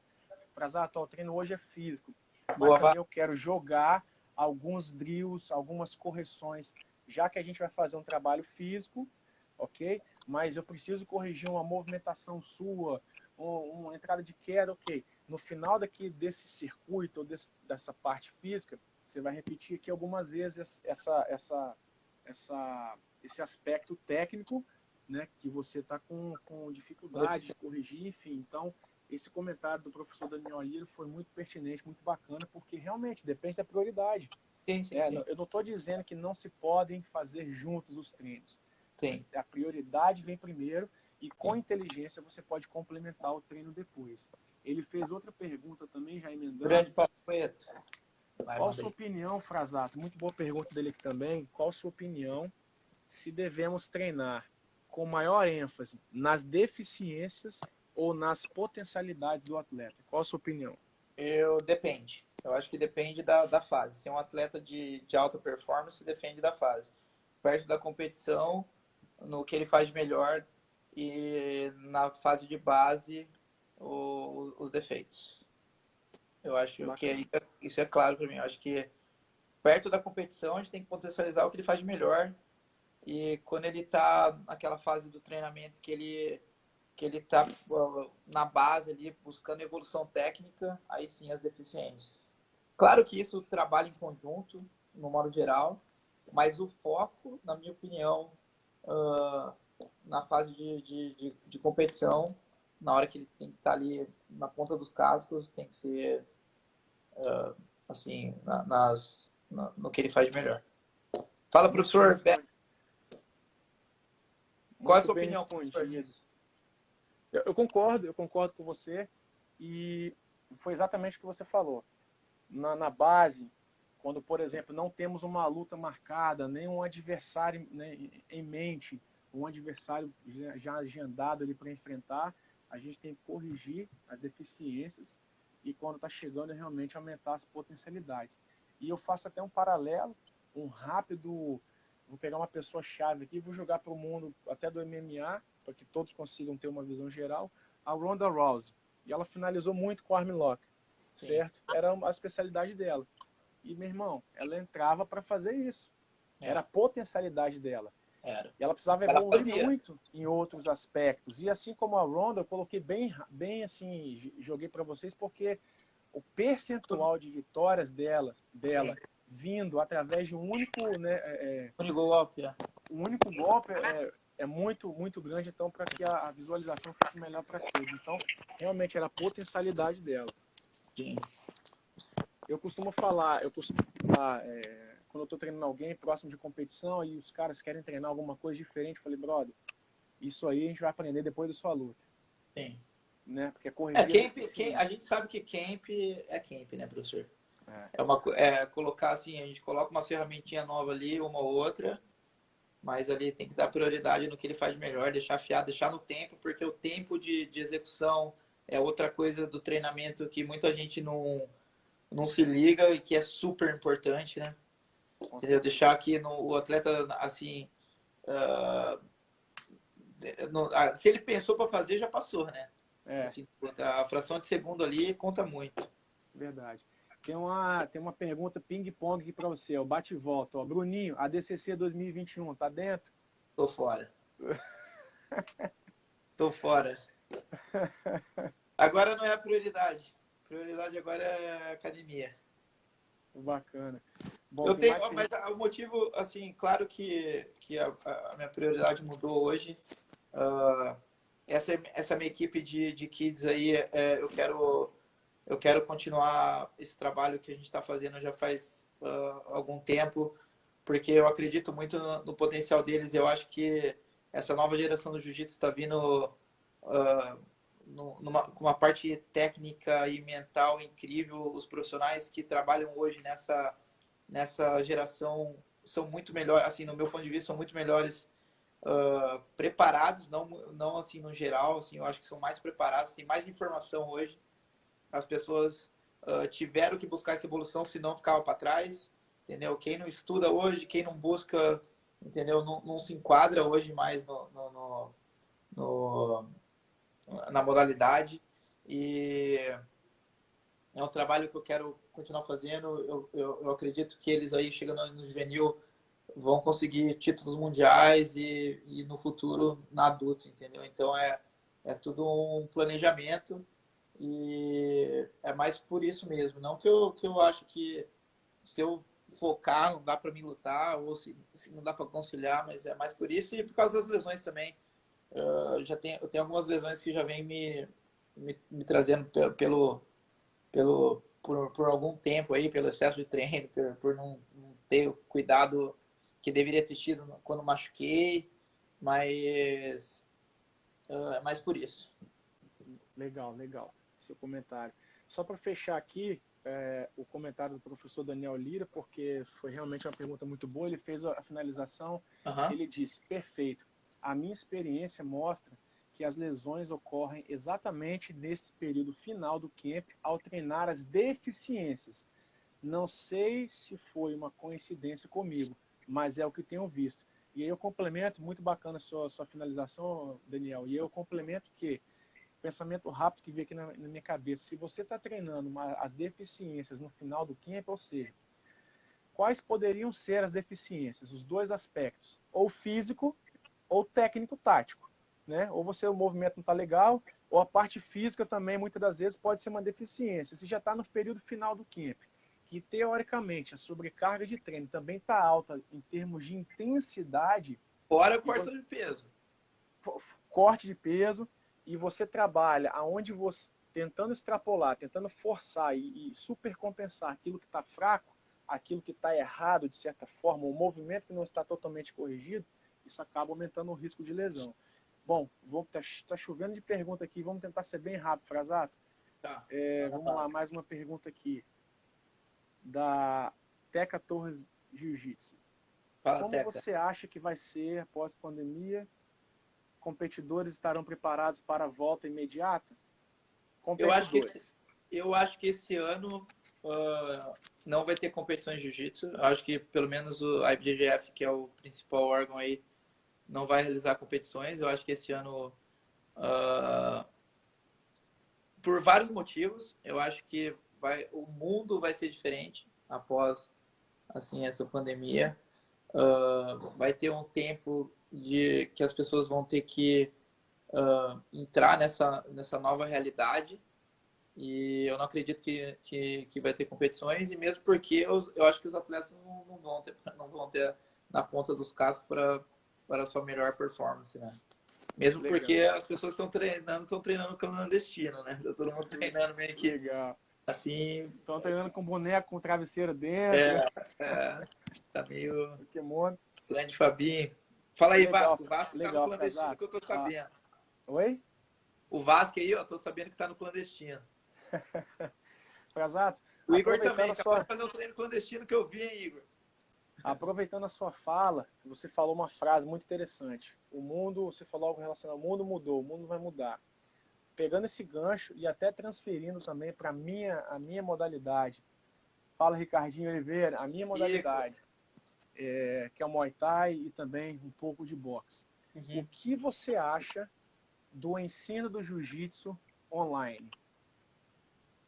A: o treino hoje é físico, mas também eu quero jogar alguns drills, algumas correções, já que a gente vai fazer um trabalho físico, ok? Mas eu preciso corrigir uma movimentação sua, uma entrada de queda, ok? No final desse circuito, ou dessa parte física, você vai repetir aqui algumas vezes esse aspecto técnico, né, que você está com dificuldade de corrigir, enfim. Então, esse comentário do professor Daniel Lira foi muito pertinente, muito bacana, porque realmente depende da prioridade.
B: Sim.
A: Eu não estou dizendo que não se podem fazer juntos os treinos.
B: Sim.
A: A prioridade vem primeiro e com inteligência você pode complementar o treino depois. Ele fez outra pergunta também, já emendando.
B: Grande papo.
A: Qual a sua opinião, Frazato? Muito boa pergunta dele aqui também. Qual a sua opinião se devemos treinar com maior ênfase nas deficiências ou nas potencialidades do atleta? Qual a sua opinião?
B: Depende. Eu acho que depende da fase. Se é um atleta de alta performance, depende da fase. Perto da competição, no que ele faz melhor, e na fase de base, os defeitos. Eu acho que isso é claro para mim. Eu acho que perto da competição, a gente tem que potencializar o que ele faz de melhor. E quando ele está naquela fase do treinamento que ele está na base ali, buscando evolução técnica, aí sim as deficiências. Claro que isso trabalha em conjunto, no modo geral, Mas o foco, na minha opinião, na fase de competição, na hora que ele tem que estar ali na ponta dos cascos, tem que ser assim, no que ele faz de melhor. Fala,
A: Muito bem
B: professor Beto,
A: respondido.
B: qual é a
A: Muito
B: sua
A: bem
B: opinião, professor,
A: respondido.
B: nisso?
A: Eu concordo com você. E foi exatamente o que você falou. Na base, quando, por exemplo, não temos uma luta marcada, nem um adversário, né, em mente, um adversário já agendado ali para enfrentar, a gente tem que corrigir as deficiências e, quando está chegando, realmente aumentar as potencialidades. E eu faço até um paralelo, um rápido. Vou pegar uma pessoa-chave aqui e vou jogar para o mundo até do MMA, para que todos consigam ter uma visão geral. A Ronda Rousey. E ela finalizou muito com o armlock,
B: Sim,
A: certo? Era a especialidade dela. E, meu irmão, ela entrava para fazer isso. Era a
B: é,
A: potencialidade dela.
B: era.
A: E ela precisava
B: Ela
A: evoluir
B: fazia.
A: muito em outros aspectos. E assim como a Ronda, eu coloquei bem assim, joguei para vocês, porque o percentual de vitórias dela
B: Sim,
A: vindo através de um único, né,
B: único golpe, é.
A: um único golpe é muito grande, então, para que a visualização fique melhor para todos. Então, realmente era a potencialidade dela.
B: Sim.
A: Eu costumo falar, quando eu estou treinando alguém próximo de competição e os caras querem treinar alguma coisa diferente, eu falei, brother, isso aí a gente vai aprender depois da sua luta,
B: Sim.
A: né? Porque é corrigir as
B: A
A: deficiências.
B: gente sabe que camp é camp, né, professor?
A: É,
B: Colocar assim, a gente coloca uma ferramentinha nova ali, uma ou outra, mas ali tem que dar prioridade no que ele faz melhor, deixar afiado, deixar no tempo, porque o tempo de execução é outra coisa do treinamento que muita gente não se liga e que é super importante, né?
A: com
B: Entendeu? Deixar
A: certeza.
B: aqui o atleta assim, se ele pensou para fazer, já passou, né?
A: É,
B: Assim, a fração de segundo ali conta muito.
A: verdade. Tem uma pergunta ping-pong aqui para você, o bate e volta. Ó, Bruninho, a DCC 2021, tá dentro?
B: Tô fora. Tô fora. Agora não é a prioridade. A prioridade agora é a academia.
A: Bacana. Bom,
B: Eu
A: tem
B: tenho,
A: mais
B: mas
A: perguntas?
B: o motivo, assim, claro que a minha prioridade mudou hoje. Uh, essa minha equipe de kids aí, eu quero continuar esse trabalho que a gente está fazendo já faz algum tempo, porque eu acredito muito no potencial deles. Eu acho que essa nova geração do jiu-jitsu está vindo com uma parte técnica e mental incrível. Os profissionais que trabalham hoje nessa geração são muito melhores, assim, no meu ponto de vista, são muito melhores preparados, não assim no geral, assim, eu acho que são mais preparados, tem mais informação hoje. As pessoas tiveram que buscar essa evolução, senão ficava para trás, entendeu? Quem não estuda hoje, quem não busca, entendeu? Não se enquadra hoje mais no, na modalidade. E é um trabalho que eu quero continuar fazendo. Eu acredito que eles aí, chegando no juvenil, vão conseguir títulos mundiais e no futuro na adulto, entendeu? Então é tudo um planejamento e é mais por isso mesmo. Não que eu acho que se eu focar não dá para me lutar ou se não dá para conciliar, mas é mais por isso e por causa das lesões também. Eu tenho algumas lesões que já vem me trazendo por algum tempo aí, pelo excesso de treino, por não ter o cuidado que deveria ter tido quando machuquei, mas é mais por isso.
A: Legal, legal. Seu comentário. Só para fechar aqui, o comentário do professor Daniel Lira, porque foi realmente uma pergunta muito boa. Ele fez a finalização.
B: Uhum.
A: Ele disse: perfeito. A minha experiência mostra que as lesões ocorrem exatamente neste período final do camp, ao treinar as deficiências. Não sei se foi uma coincidência comigo, mas é o que tenho visto. E aí eu complemento, muito bacana a sua finalização, Daniel, e eu complemento que pensamento rápido que veio aqui na minha cabeça. Se você está treinando as deficiências no final do camp, ou seja, quais poderiam ser as deficiências? Os dois aspectos, ou físico ou técnico-tático. Né? Ou o movimento não está legal, ou a parte física também, muitas das vezes, pode ser uma deficiência. Se já está no período final do camp, que, teoricamente, a sobrecarga de treino também está alta em termos de intensidade,
B: Fora corte de peso.
A: corte de peso, e você trabalha aonde você, tentando extrapolar, tentando forçar e supercompensar aquilo que está fraco, aquilo que está errado, de certa forma, o movimento que não está totalmente corrigido, isso acaba aumentando o risco de lesão. Bom, tá chovendo de pergunta aqui, vamos tentar ser bem rápido, Frasato.
B: Tá.
A: Vamos lá, mais uma pergunta aqui. Da Teca Torres Jiu-Jitsu. Como
B: Teca.
A: você acha que vai ser após a pandemia? Competidores estarão preparados para a volta imediata? Competidores.
B: Eu acho que esse ano não vai ter competições de jiu-jitsu. Eu acho que pelo menos a IBJJF, que é o principal órgão aí, não vai realizar competições. Eu acho que esse ano, por vários motivos, eu acho que o mundo vai ser diferente após assim essa pandemia. Vai ter um tempo que as pessoas vão ter que entrar nessa nova realidade, e eu não acredito que vai ter competições, e mesmo porque eu acho que os atletas não vão ter na ponta dos cascos para a sua melhor performance, né? Mesmo legal. Porque as pessoas estão treinando clandestino, né? Todo mundo treinando meio que
A: legal.
B: Assim.
A: Estão treinando com boneco, com travesseiro dentro.
B: Tá meio.
A: Pokémon.
B: Grande Fabinho. Fala aí,
A: legal,
B: Vasco. O Vasco
A: legal,
B: tá no clandestino, que eu tô sabendo.
A: Oi?
B: O Vasco aí, ó, tô sabendo que tá no clandestino.
A: Frasato.
B: O Igor também, acabou de fazer um treino clandestino que eu vi, hein, Igor?
A: Aproveitando a sua fala, você falou uma frase muito interessante. O mundo, você falou algo relacionado ao mundo mudou, o mundo vai mudar. Pegando esse gancho e até transferindo também para a minha modalidade. Fala, Ricardinho Oliveira, a minha modalidade, que é o Muay Thai e também um pouco de boxe. Uhum. O que você acha do ensino do jiu-jitsu online?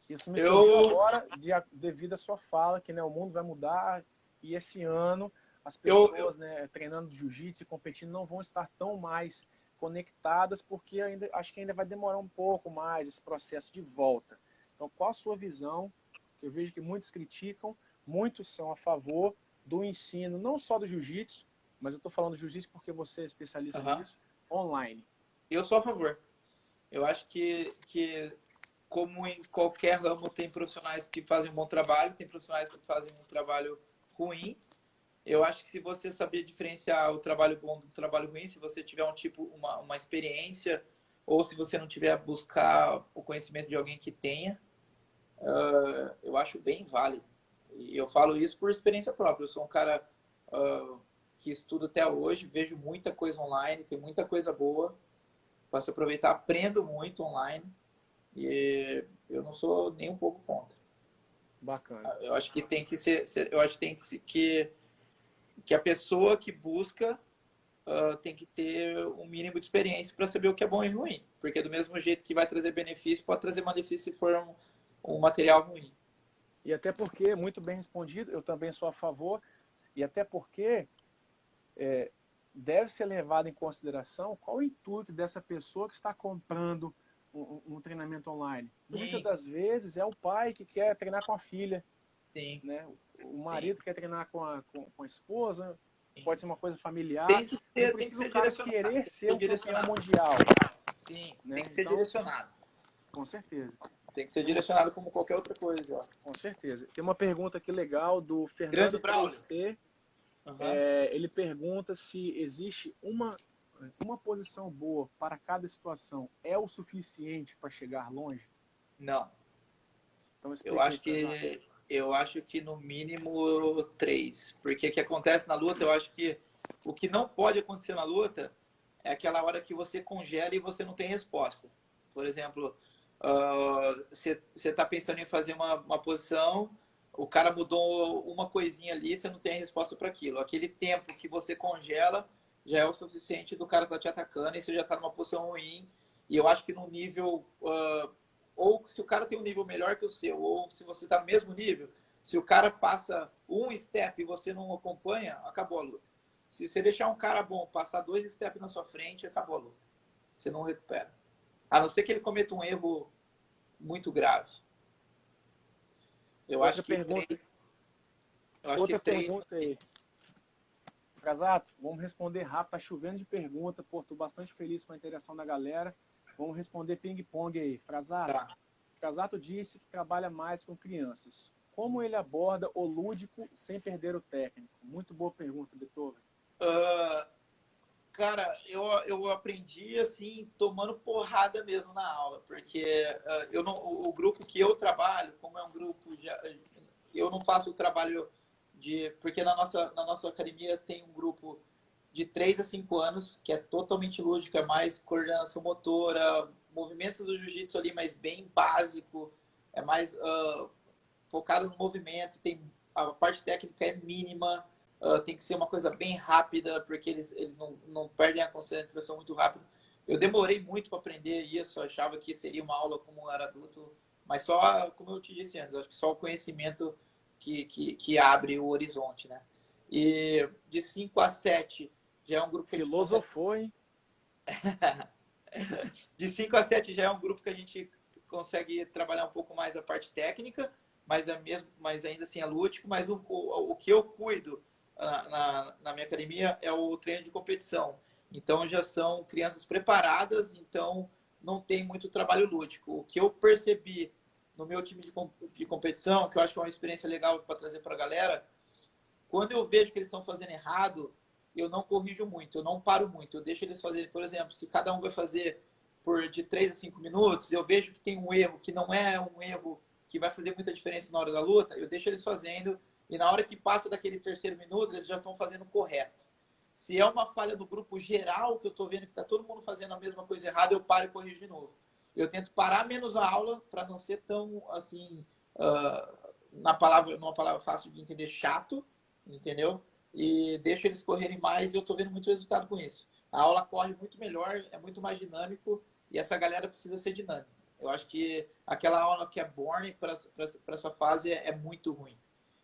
A: Isso me surgiu agora devido à sua fala, que, né, o mundo vai mudar e esse ano as pessoas treinando jiu-jitsu e competindo não vão estar tão mais conectadas, porque acho que ainda vai demorar um pouco mais esse processo de volta. Então, qual a sua visão? Que eu vejo que muitos criticam, muitos são a favor do ensino, não só do jiu-jitsu, mas eu estou falando do jiu-jitsu porque você é especialista nisso, online.
B: Eu sou a favor. Eu acho que como em qualquer ramo tem profissionais que fazem um bom trabalho, tem profissionais que fazem um trabalho ruim. Eu acho que se você saber diferenciar o trabalho bom do trabalho ruim, se você tiver uma experiência, ou se você não tiver a buscar o conhecimento de alguém que tenha, eu acho bem válido. E eu falo isso por experiência própria. Eu sou um cara que estudo até hoje, vejo muita coisa online, tem muita coisa boa para se aproveitar, aprendo muito online, e eu não sou nem um pouco contra.
A: Bacana.
B: Eu acho que tem que ser, eu acho que tem que a pessoa que busca tem que ter um mínimo de experiência para saber o que é bom e ruim. Porque do mesmo jeito que vai trazer benefício, pode trazer malefício se for um material ruim.
A: E até porque, muito bem respondido, eu também sou a favor, e até porque deve ser levado em consideração qual o intuito dessa pessoa que está comprando um treinamento online. Sim. Muitas das vezes é o pai que quer treinar com a filha.
B: Sim.
A: Né? O marido quer treinar com a esposa. Sim. Pode ser uma coisa familiar.
B: Tem que ser,
A: não precisa o cara querer ser um campeão mundial.
B: Sim,
A: né?
B: Tem que ser direcionado.
A: Com certeza.
B: Tem que ser direcionado como qualquer outra coisa. Ó.
A: Com certeza. Tem uma pergunta aqui legal do Fernando Braulio. Ele pergunta se existe uma posição boa para cada situação é o suficiente para chegar longe?
B: Não.
A: Então,
B: eu acho que no mínimo 3. Porque o que acontece na luta, eu acho que o que não pode acontecer na luta é aquela hora que você congela e você não tem resposta. Por exemplo, você está pensando em fazer uma posição, o cara mudou uma coisinha ali, você não tem resposta para aquilo. Aquele tempo que você congela já é o suficiente do cara estar te atacando e você já está numa posição ruim. E eu acho que no nível... ou se o cara tem um nível melhor que o seu, ou se você está no mesmo nível, se o cara passa um step e você não acompanha, acabou a luta. Se você deixar um cara bom passar 2 steps na sua frente, acabou a luta. Você não recupera. A não ser que ele cometa um erro muito grave. Eu acho que Eu acho que
A: Outra
B: 3.
A: pergunta aí. Frazato, vamos responder rápido. Tá chovendo de pergunta. Pô, tô bastante feliz com a interação da galera. Vamos responder ping-pong aí. Frazato,
B: Tá.
A: Frazato disse que trabalha mais com crianças. Como ele aborda o lúdico sem perder o técnico? Muito boa pergunta, Beethoven.
B: Uh, Cara, eu aprendi assim, tomando porrada mesmo na aula, porque eu não, o grupo que eu trabalho, como é um grupo, eu não faço o trabalho de. Porque na nossa academia tem um grupo de 3 a 5 anos, que é totalmente lúdico, é mais coordenação motora, movimentos do jiu-jitsu ali, mas bem básico, é mais focado no movimento, tem, a parte técnica é mínima. Tem que ser uma coisa bem rápida, porque eles não perdem a concentração muito rápido. Eu demorei muito para aprender isso, eu achava que seria uma aula como eu era adulto, mas só, como eu te disse antes, acho que só o conhecimento que abre o horizonte, né? E de 5 a 7 já é um grupo que a gente consegue...
A: Filosofou, hein?
B: De 5 a 7 já é um grupo que a gente consegue trabalhar um pouco mais a parte técnica, mas ainda assim é lúdico, mas o que eu cuido na minha academia é o treino de competição. Então já são crianças preparadas, então não tem muito trabalho lúdico. O que eu percebi no meu time de competição, que eu acho que é uma experiência legal para trazer para a galera, quando eu vejo que eles estão fazendo errado, eu não corrijo muito, eu não paro muito, eu deixo eles fazerem. Por exemplo, se cada um vai fazer de 3 a 5 minutos, eu vejo que tem um erro que não é um erro que vai fazer muita diferença na hora da luta, eu deixo eles fazendo, e na hora que passa daquele terceiro minuto, eles já estão fazendo correto. Se é uma falha do grupo geral, que eu estou vendo que está todo mundo fazendo a mesma coisa errada, eu paro e corrijo de novo. Eu tento parar menos a aula para não ser tão, assim, numa palavra fácil de entender, chato, entendeu? E deixo eles correrem mais e eu estou vendo muito resultado com isso. A aula corre muito melhor, é muito mais dinâmico e essa galera precisa ser dinâmica. Eu acho que aquela aula que é born para essa fase é muito ruim.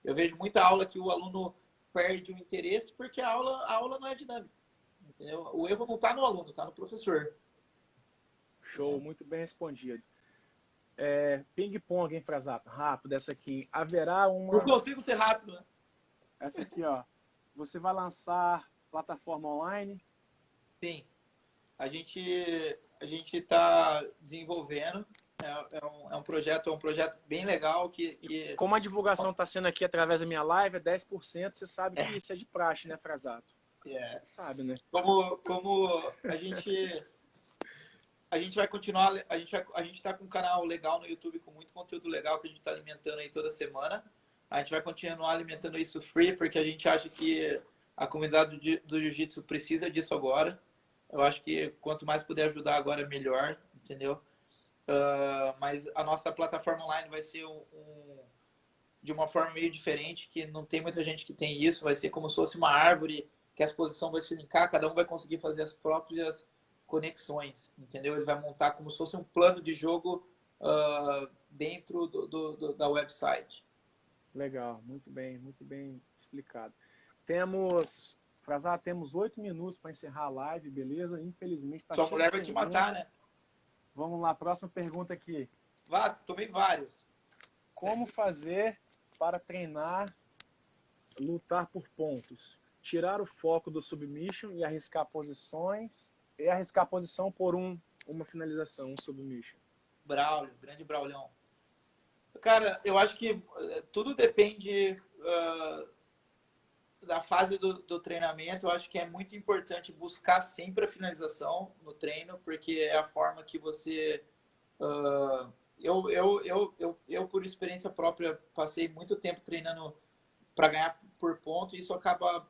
B: Eu vejo muita aula que o aluno perde o interesse porque a aula não é dinâmica. Entendeu? O erro não está no aluno, está no professor.
A: Show, muito bem respondido. Ping-pong, hein, Frazato? Rápido, essa aqui. Haverá
B: Não
A: uma.
B: consigo ser rápido, né?
A: Essa aqui, ó. Você vai lançar plataforma online?
B: Sim. A gente está desenvolvendo. É um projeto bem legal que...
A: Como a divulgação está sendo aqui através da minha live, é 10%. Você sabe que isso é de praxe, né, Frazato?
B: É,
A: Sabe, né?
B: como a gente vai continuar, a gente está com um canal legal no YouTube com muito conteúdo legal que a gente está alimentando aí toda semana. A gente vai continuar alimentando isso free porque a gente acha que a comunidade do jiu-jitsu precisa disso agora. Eu acho que quanto mais puder ajudar agora, melhor, entendeu? Mas a nossa plataforma online vai ser de uma forma meio diferente, que não tem muita gente que tem isso. Vai ser como se fosse uma árvore, que a exposição vai se linkar, cada um vai conseguir fazer as próprias conexões, entendeu? Ele vai montar como se fosse um plano de jogo dentro da website.
A: Legal, muito bem explicado. Frazato, temos 8 minutos para encerrar a live, beleza? Infelizmente está
B: Sua
A: cheio de
B: mulher vai te
A: perguntas.
B: matar, né?
A: Vamos lá, próxima pergunta aqui.
B: Vasco, tomei vários.
A: Como fazer para treinar, lutar por pontos? Tirar o foco do submission e arriscar posições, e arriscar a posição por uma finalização, um submission.
B: Braulio, grande Braulhão. Cara, eu acho que tudo depende da fase do treinamento. Eu acho que é muito importante buscar sempre a finalização no treino, porque é a forma que você... Eu, por experiência própria, passei muito tempo treinando para ganhar por ponto, e isso acaba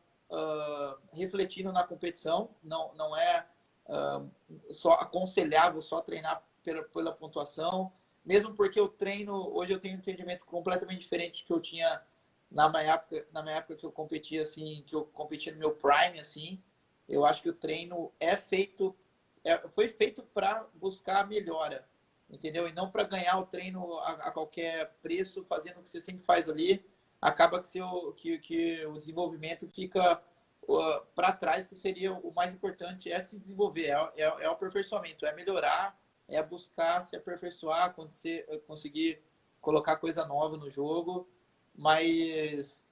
B: refletindo na competição. Não é só aconselhável só treinar pela pontuação, mesmo porque hoje eu tenho um entendimento completamente diferente que eu tinha na minha época que eu competia assim, que eu competia no meu prime assim. Eu acho que o treino foi feito para buscar a melhora, entendeu? E não para ganhar o treino a qualquer preço, fazendo o que você sempre faz ali. Acaba que o desenvolvimento fica para trás, que seria o mais importante, é se desenvolver, é o aperfeiçoamento, é melhorar, é buscar se aperfeiçoar, conseguir colocar coisa nova no jogo. Mas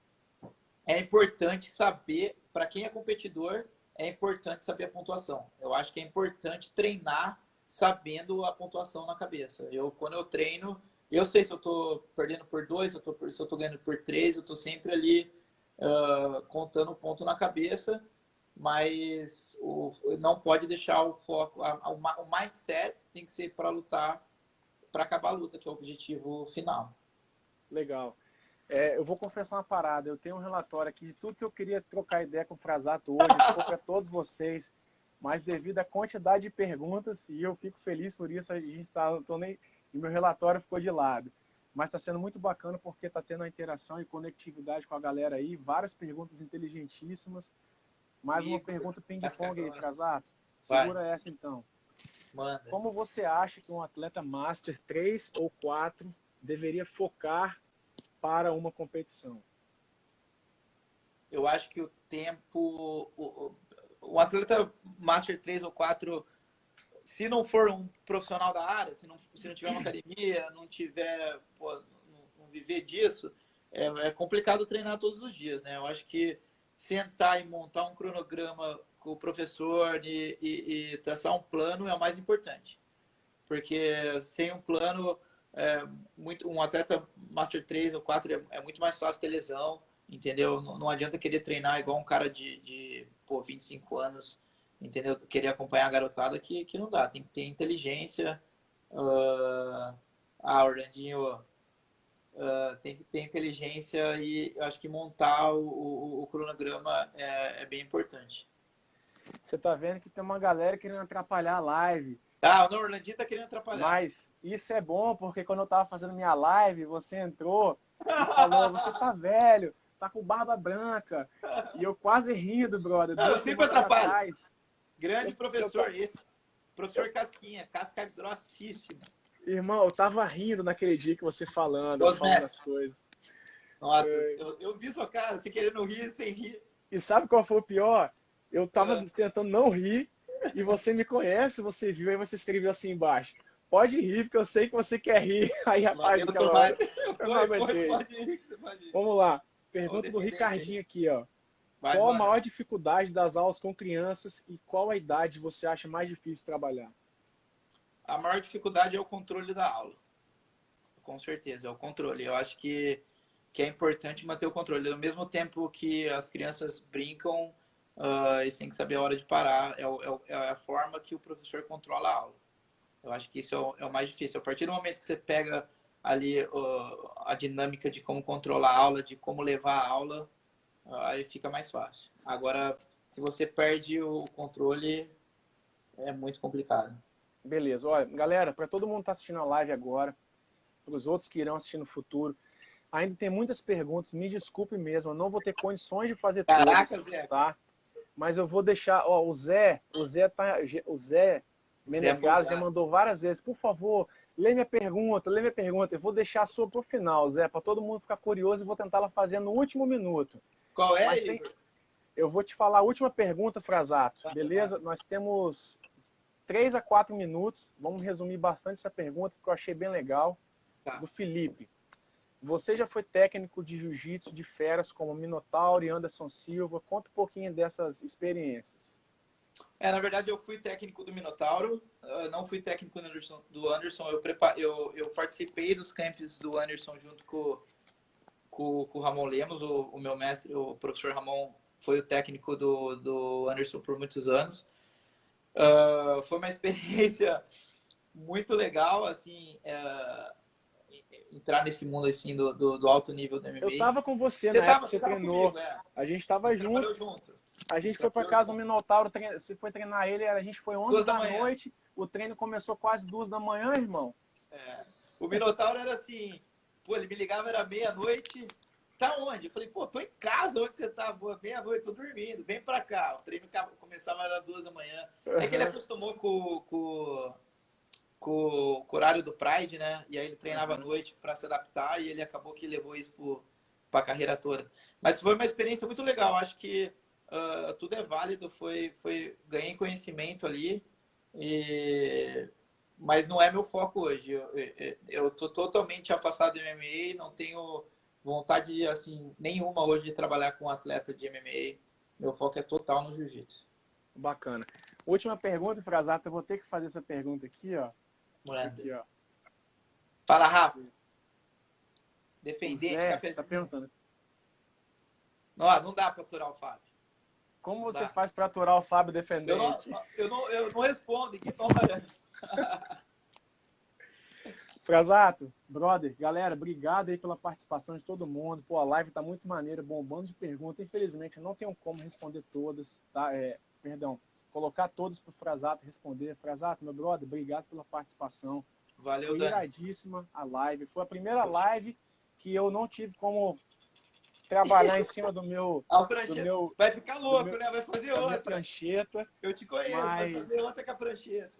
B: é importante saber, para quem é competidor, é importante saber a pontuação. Eu acho que é importante treinar sabendo a pontuação na cabeça. Quando eu treino, eu sei se eu estou perdendo por 2, se eu estou ganhando por 3, eu estou sempre ali contando o ponto na cabeça, mas não pode deixar o foco, o mindset tem que ser para lutar, para acabar a luta, que é o objetivo final.
A: Legal. Eu vou confessar uma parada. Eu tenho um relatório aqui de tudo que eu queria trocar ideia com o Frasato hoje, expor para todos vocês, mas devido à quantidade de perguntas, e eu fico feliz por isso, a gente e meu relatório ficou de lado. Mas está sendo muito bacana porque está tendo uma interação e conectividade com a galera aí, várias perguntas inteligentíssimas. Mais uma pergunta ping-pong aí, Frasato. Segura essa então.
B: Manda.
A: Como você acha que um atleta Master 3 ou 4 deveria focar para uma competição?
B: Eu acho que o tempo... O atleta Master 3 ou 4, se não for um profissional da área, se não tiver uma academia, não tiver... não viver disso, é complicado treinar todos os dias, né? Eu acho que sentar e montar um cronograma com o professor e traçar um plano é o mais importante. Porque sem um plano... um atleta Master 3 ou 4 é muito mais fácil ter lesão, entendeu? Não adianta querer treinar igual um cara de 25 anos, entendeu? Querer acompanhar a garotada que não dá. Tem que ter inteligência. Orlandinho, tem que ter inteligência e eu acho que montar o cronograma é bem importante.
A: Você tá vendo que tem uma galera querendo atrapalhar a live.
B: O Orlandinho tá querendo atrapalhar.
A: Mas isso é bom, porque quando eu tava fazendo minha live, você entrou e falou, você tá velho, tá com barba branca. E eu quase rindo, brother.
B: Eu sempre atrapalho.
A: Atrás,
B: Grande professor esse. Professor Casquinha, casca grossíssima.
A: Irmão, eu tava rindo naquele dia que você falando as coisas.
B: Nossa, eu vi sua cara, você querendo rir sem rir.
A: E sabe qual foi o pior? Eu tava tentando não rir, e você me conhece, você viu, aí você escreveu assim embaixo. Pode rir, porque eu sei que você quer rir. Aí, rapaz, eu não aguentei.
B: Pode rir, você pode rir.
A: Vamos lá. Pergunta do Ricardinho aqui, ó. Qual a maior dificuldade das aulas com crianças e qual a idade você acha mais difícil trabalhar?
B: A maior dificuldade é o controle da aula. Com certeza, é o controle. Eu acho que é importante manter o controle. Ao mesmo tempo que as crianças brincam, eles têm que saber a hora de parar. É a forma que o professor controla a aula. Eu acho que isso é o mais difícil. A partir do momento que você pega ali a dinâmica de como controlar a aula, de como levar a aula, aí fica mais fácil. Agora, se você perde o controle, é muito complicado.
A: Beleza. Olha, galera, para todo mundo que está assistindo a live agora, para os outros que irão assistir no futuro, ainda tem muitas perguntas. Me desculpe mesmo, eu não vou ter condições de fazer
B: todas, Zé.
A: Tá? Mas eu vou deixar, ó, o Zé Menegas já mandou várias vezes. Por favor, lê minha pergunta. Eu vou deixar a sua pro final, Zé, para todo mundo ficar curioso e vou tentar ela fazer no último minuto.
B: Qual é,
A: Eu vou te falar a última pergunta, Frasato. Beleza? Nós temos 3 a 4 minutos. Vamos resumir bastante essa pergunta, que eu achei bem legal.
B: Tá.
A: Do Felipe. Você já foi técnico de jiu-jitsu de feras como Minotauro e Anderson Silva. Conta um pouquinho dessas experiências.
B: Na verdade, eu fui técnico do Minotauro, não fui técnico do Anderson. Eu participei dos camps do Anderson junto com o Ramon Lemos, o meu mestre, o professor Ramon, foi o técnico do Anderson por muitos anos. Foi uma experiência muito legal, assim, entrar nesse mundo assim do alto nível do MMA.
A: Eu tava com você na época que você treinou. Comigo, A gente tava junto. A gente foi para casa do Minotauro, você foi treinar ele, a gente foi 11 da noite, o treino começou quase 2 da manhã, irmão.
B: O Minotauro era assim, ele me ligava, era meia-noite, tá onde? Eu falei, tô em casa, onde você tá? Meia-noite, tô dormindo, vem pra cá. O treino começava, era 2 da manhã. É que ele acostumou com o horário do Pride, né? E aí ele treinava à noite para se adaptar e ele acabou que levou isso para a carreira toda. Mas foi uma experiência muito legal. Acho que tudo é válido. Ganhei conhecimento ali, mas não é meu foco hoje. Eu tô totalmente afastado do MMA, não tenho vontade, assim, nenhuma hoje de trabalhar com um atleta de MMA. Meu foco é total no jiu-jitsu.
A: Bacana. Última pergunta, Frazato. Eu vou ter que fazer essa pergunta aqui, ó.
B: Manda.
A: Aqui, ó.
B: Fala, Rafa.
A: O
B: Defendente,
A: Zé tá
B: cafezinho.
A: perguntando.
B: Não, não dá para aturar o Fábio.
A: Como
B: Não
A: você
B: dá.
A: faz para aturar o Fábio
B: Eu não,
A: Defendente?
B: eu não respondo, ignora.
A: Frazato, brother, galera, obrigado aí pela participação de todo mundo. Pô, a live tá muito maneira, bombando de perguntas. Infelizmente, eu não tenho como responder todas, tá? Perdão, colocar todas pro Frazato responder. Frazato, meu brother, obrigado pela participação.
B: Valeu,
A: Foi
B: Dani.
A: iradíssima a live. Foi a primeira live que eu não tive como trabalhar em cima do meu...
B: A
A: Do
B: prancheta.
A: meu
B: Vai ficar louco,
A: meu,
B: né? Vai fazer
A: da minha
B: outra.
A: prancheta.
B: Eu te conheço, vai
A: Mas,
B: fazer outra com a prancheta.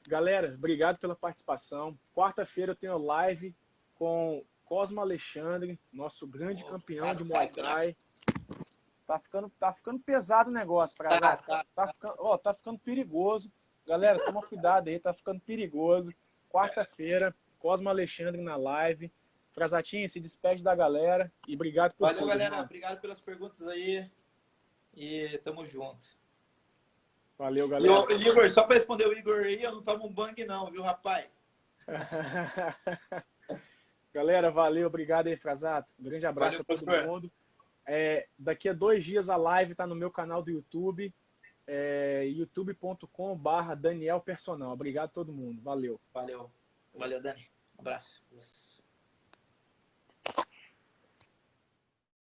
A: galera, obrigado pela participação. Quarta-feira eu tenho live com Cosmo Alexandre, nosso grande campeão de Muay Thai. Tá ficando pesado o negócio, Frazato. Tá ficando perigoso. Galera, toma cuidado aí, tá ficando perigoso. Quarta-feira, Cosmo Alexandre na live. Frazatinho, se despede da galera e obrigado por
B: Valeu,
A: tudo,
B: galera.
A: irmão.
B: Obrigado pelas perguntas aí. E tamo junto.
A: Valeu,
B: E
A: galera.
B: Igor, só para responder o Igor aí, eu não tomo um bang não, viu, rapaz?
A: Galera, valeu, obrigado aí, Frazato. Um grande abraço
B: Valeu,
A: a todo
B: professor.
A: mundo. Daqui a 2 dias a live tá no meu canal do YouTube, youtube.com/Daniel Personal. Obrigado a todo mundo, valeu.
B: Valeu. Valeu, Dani. Um abraço.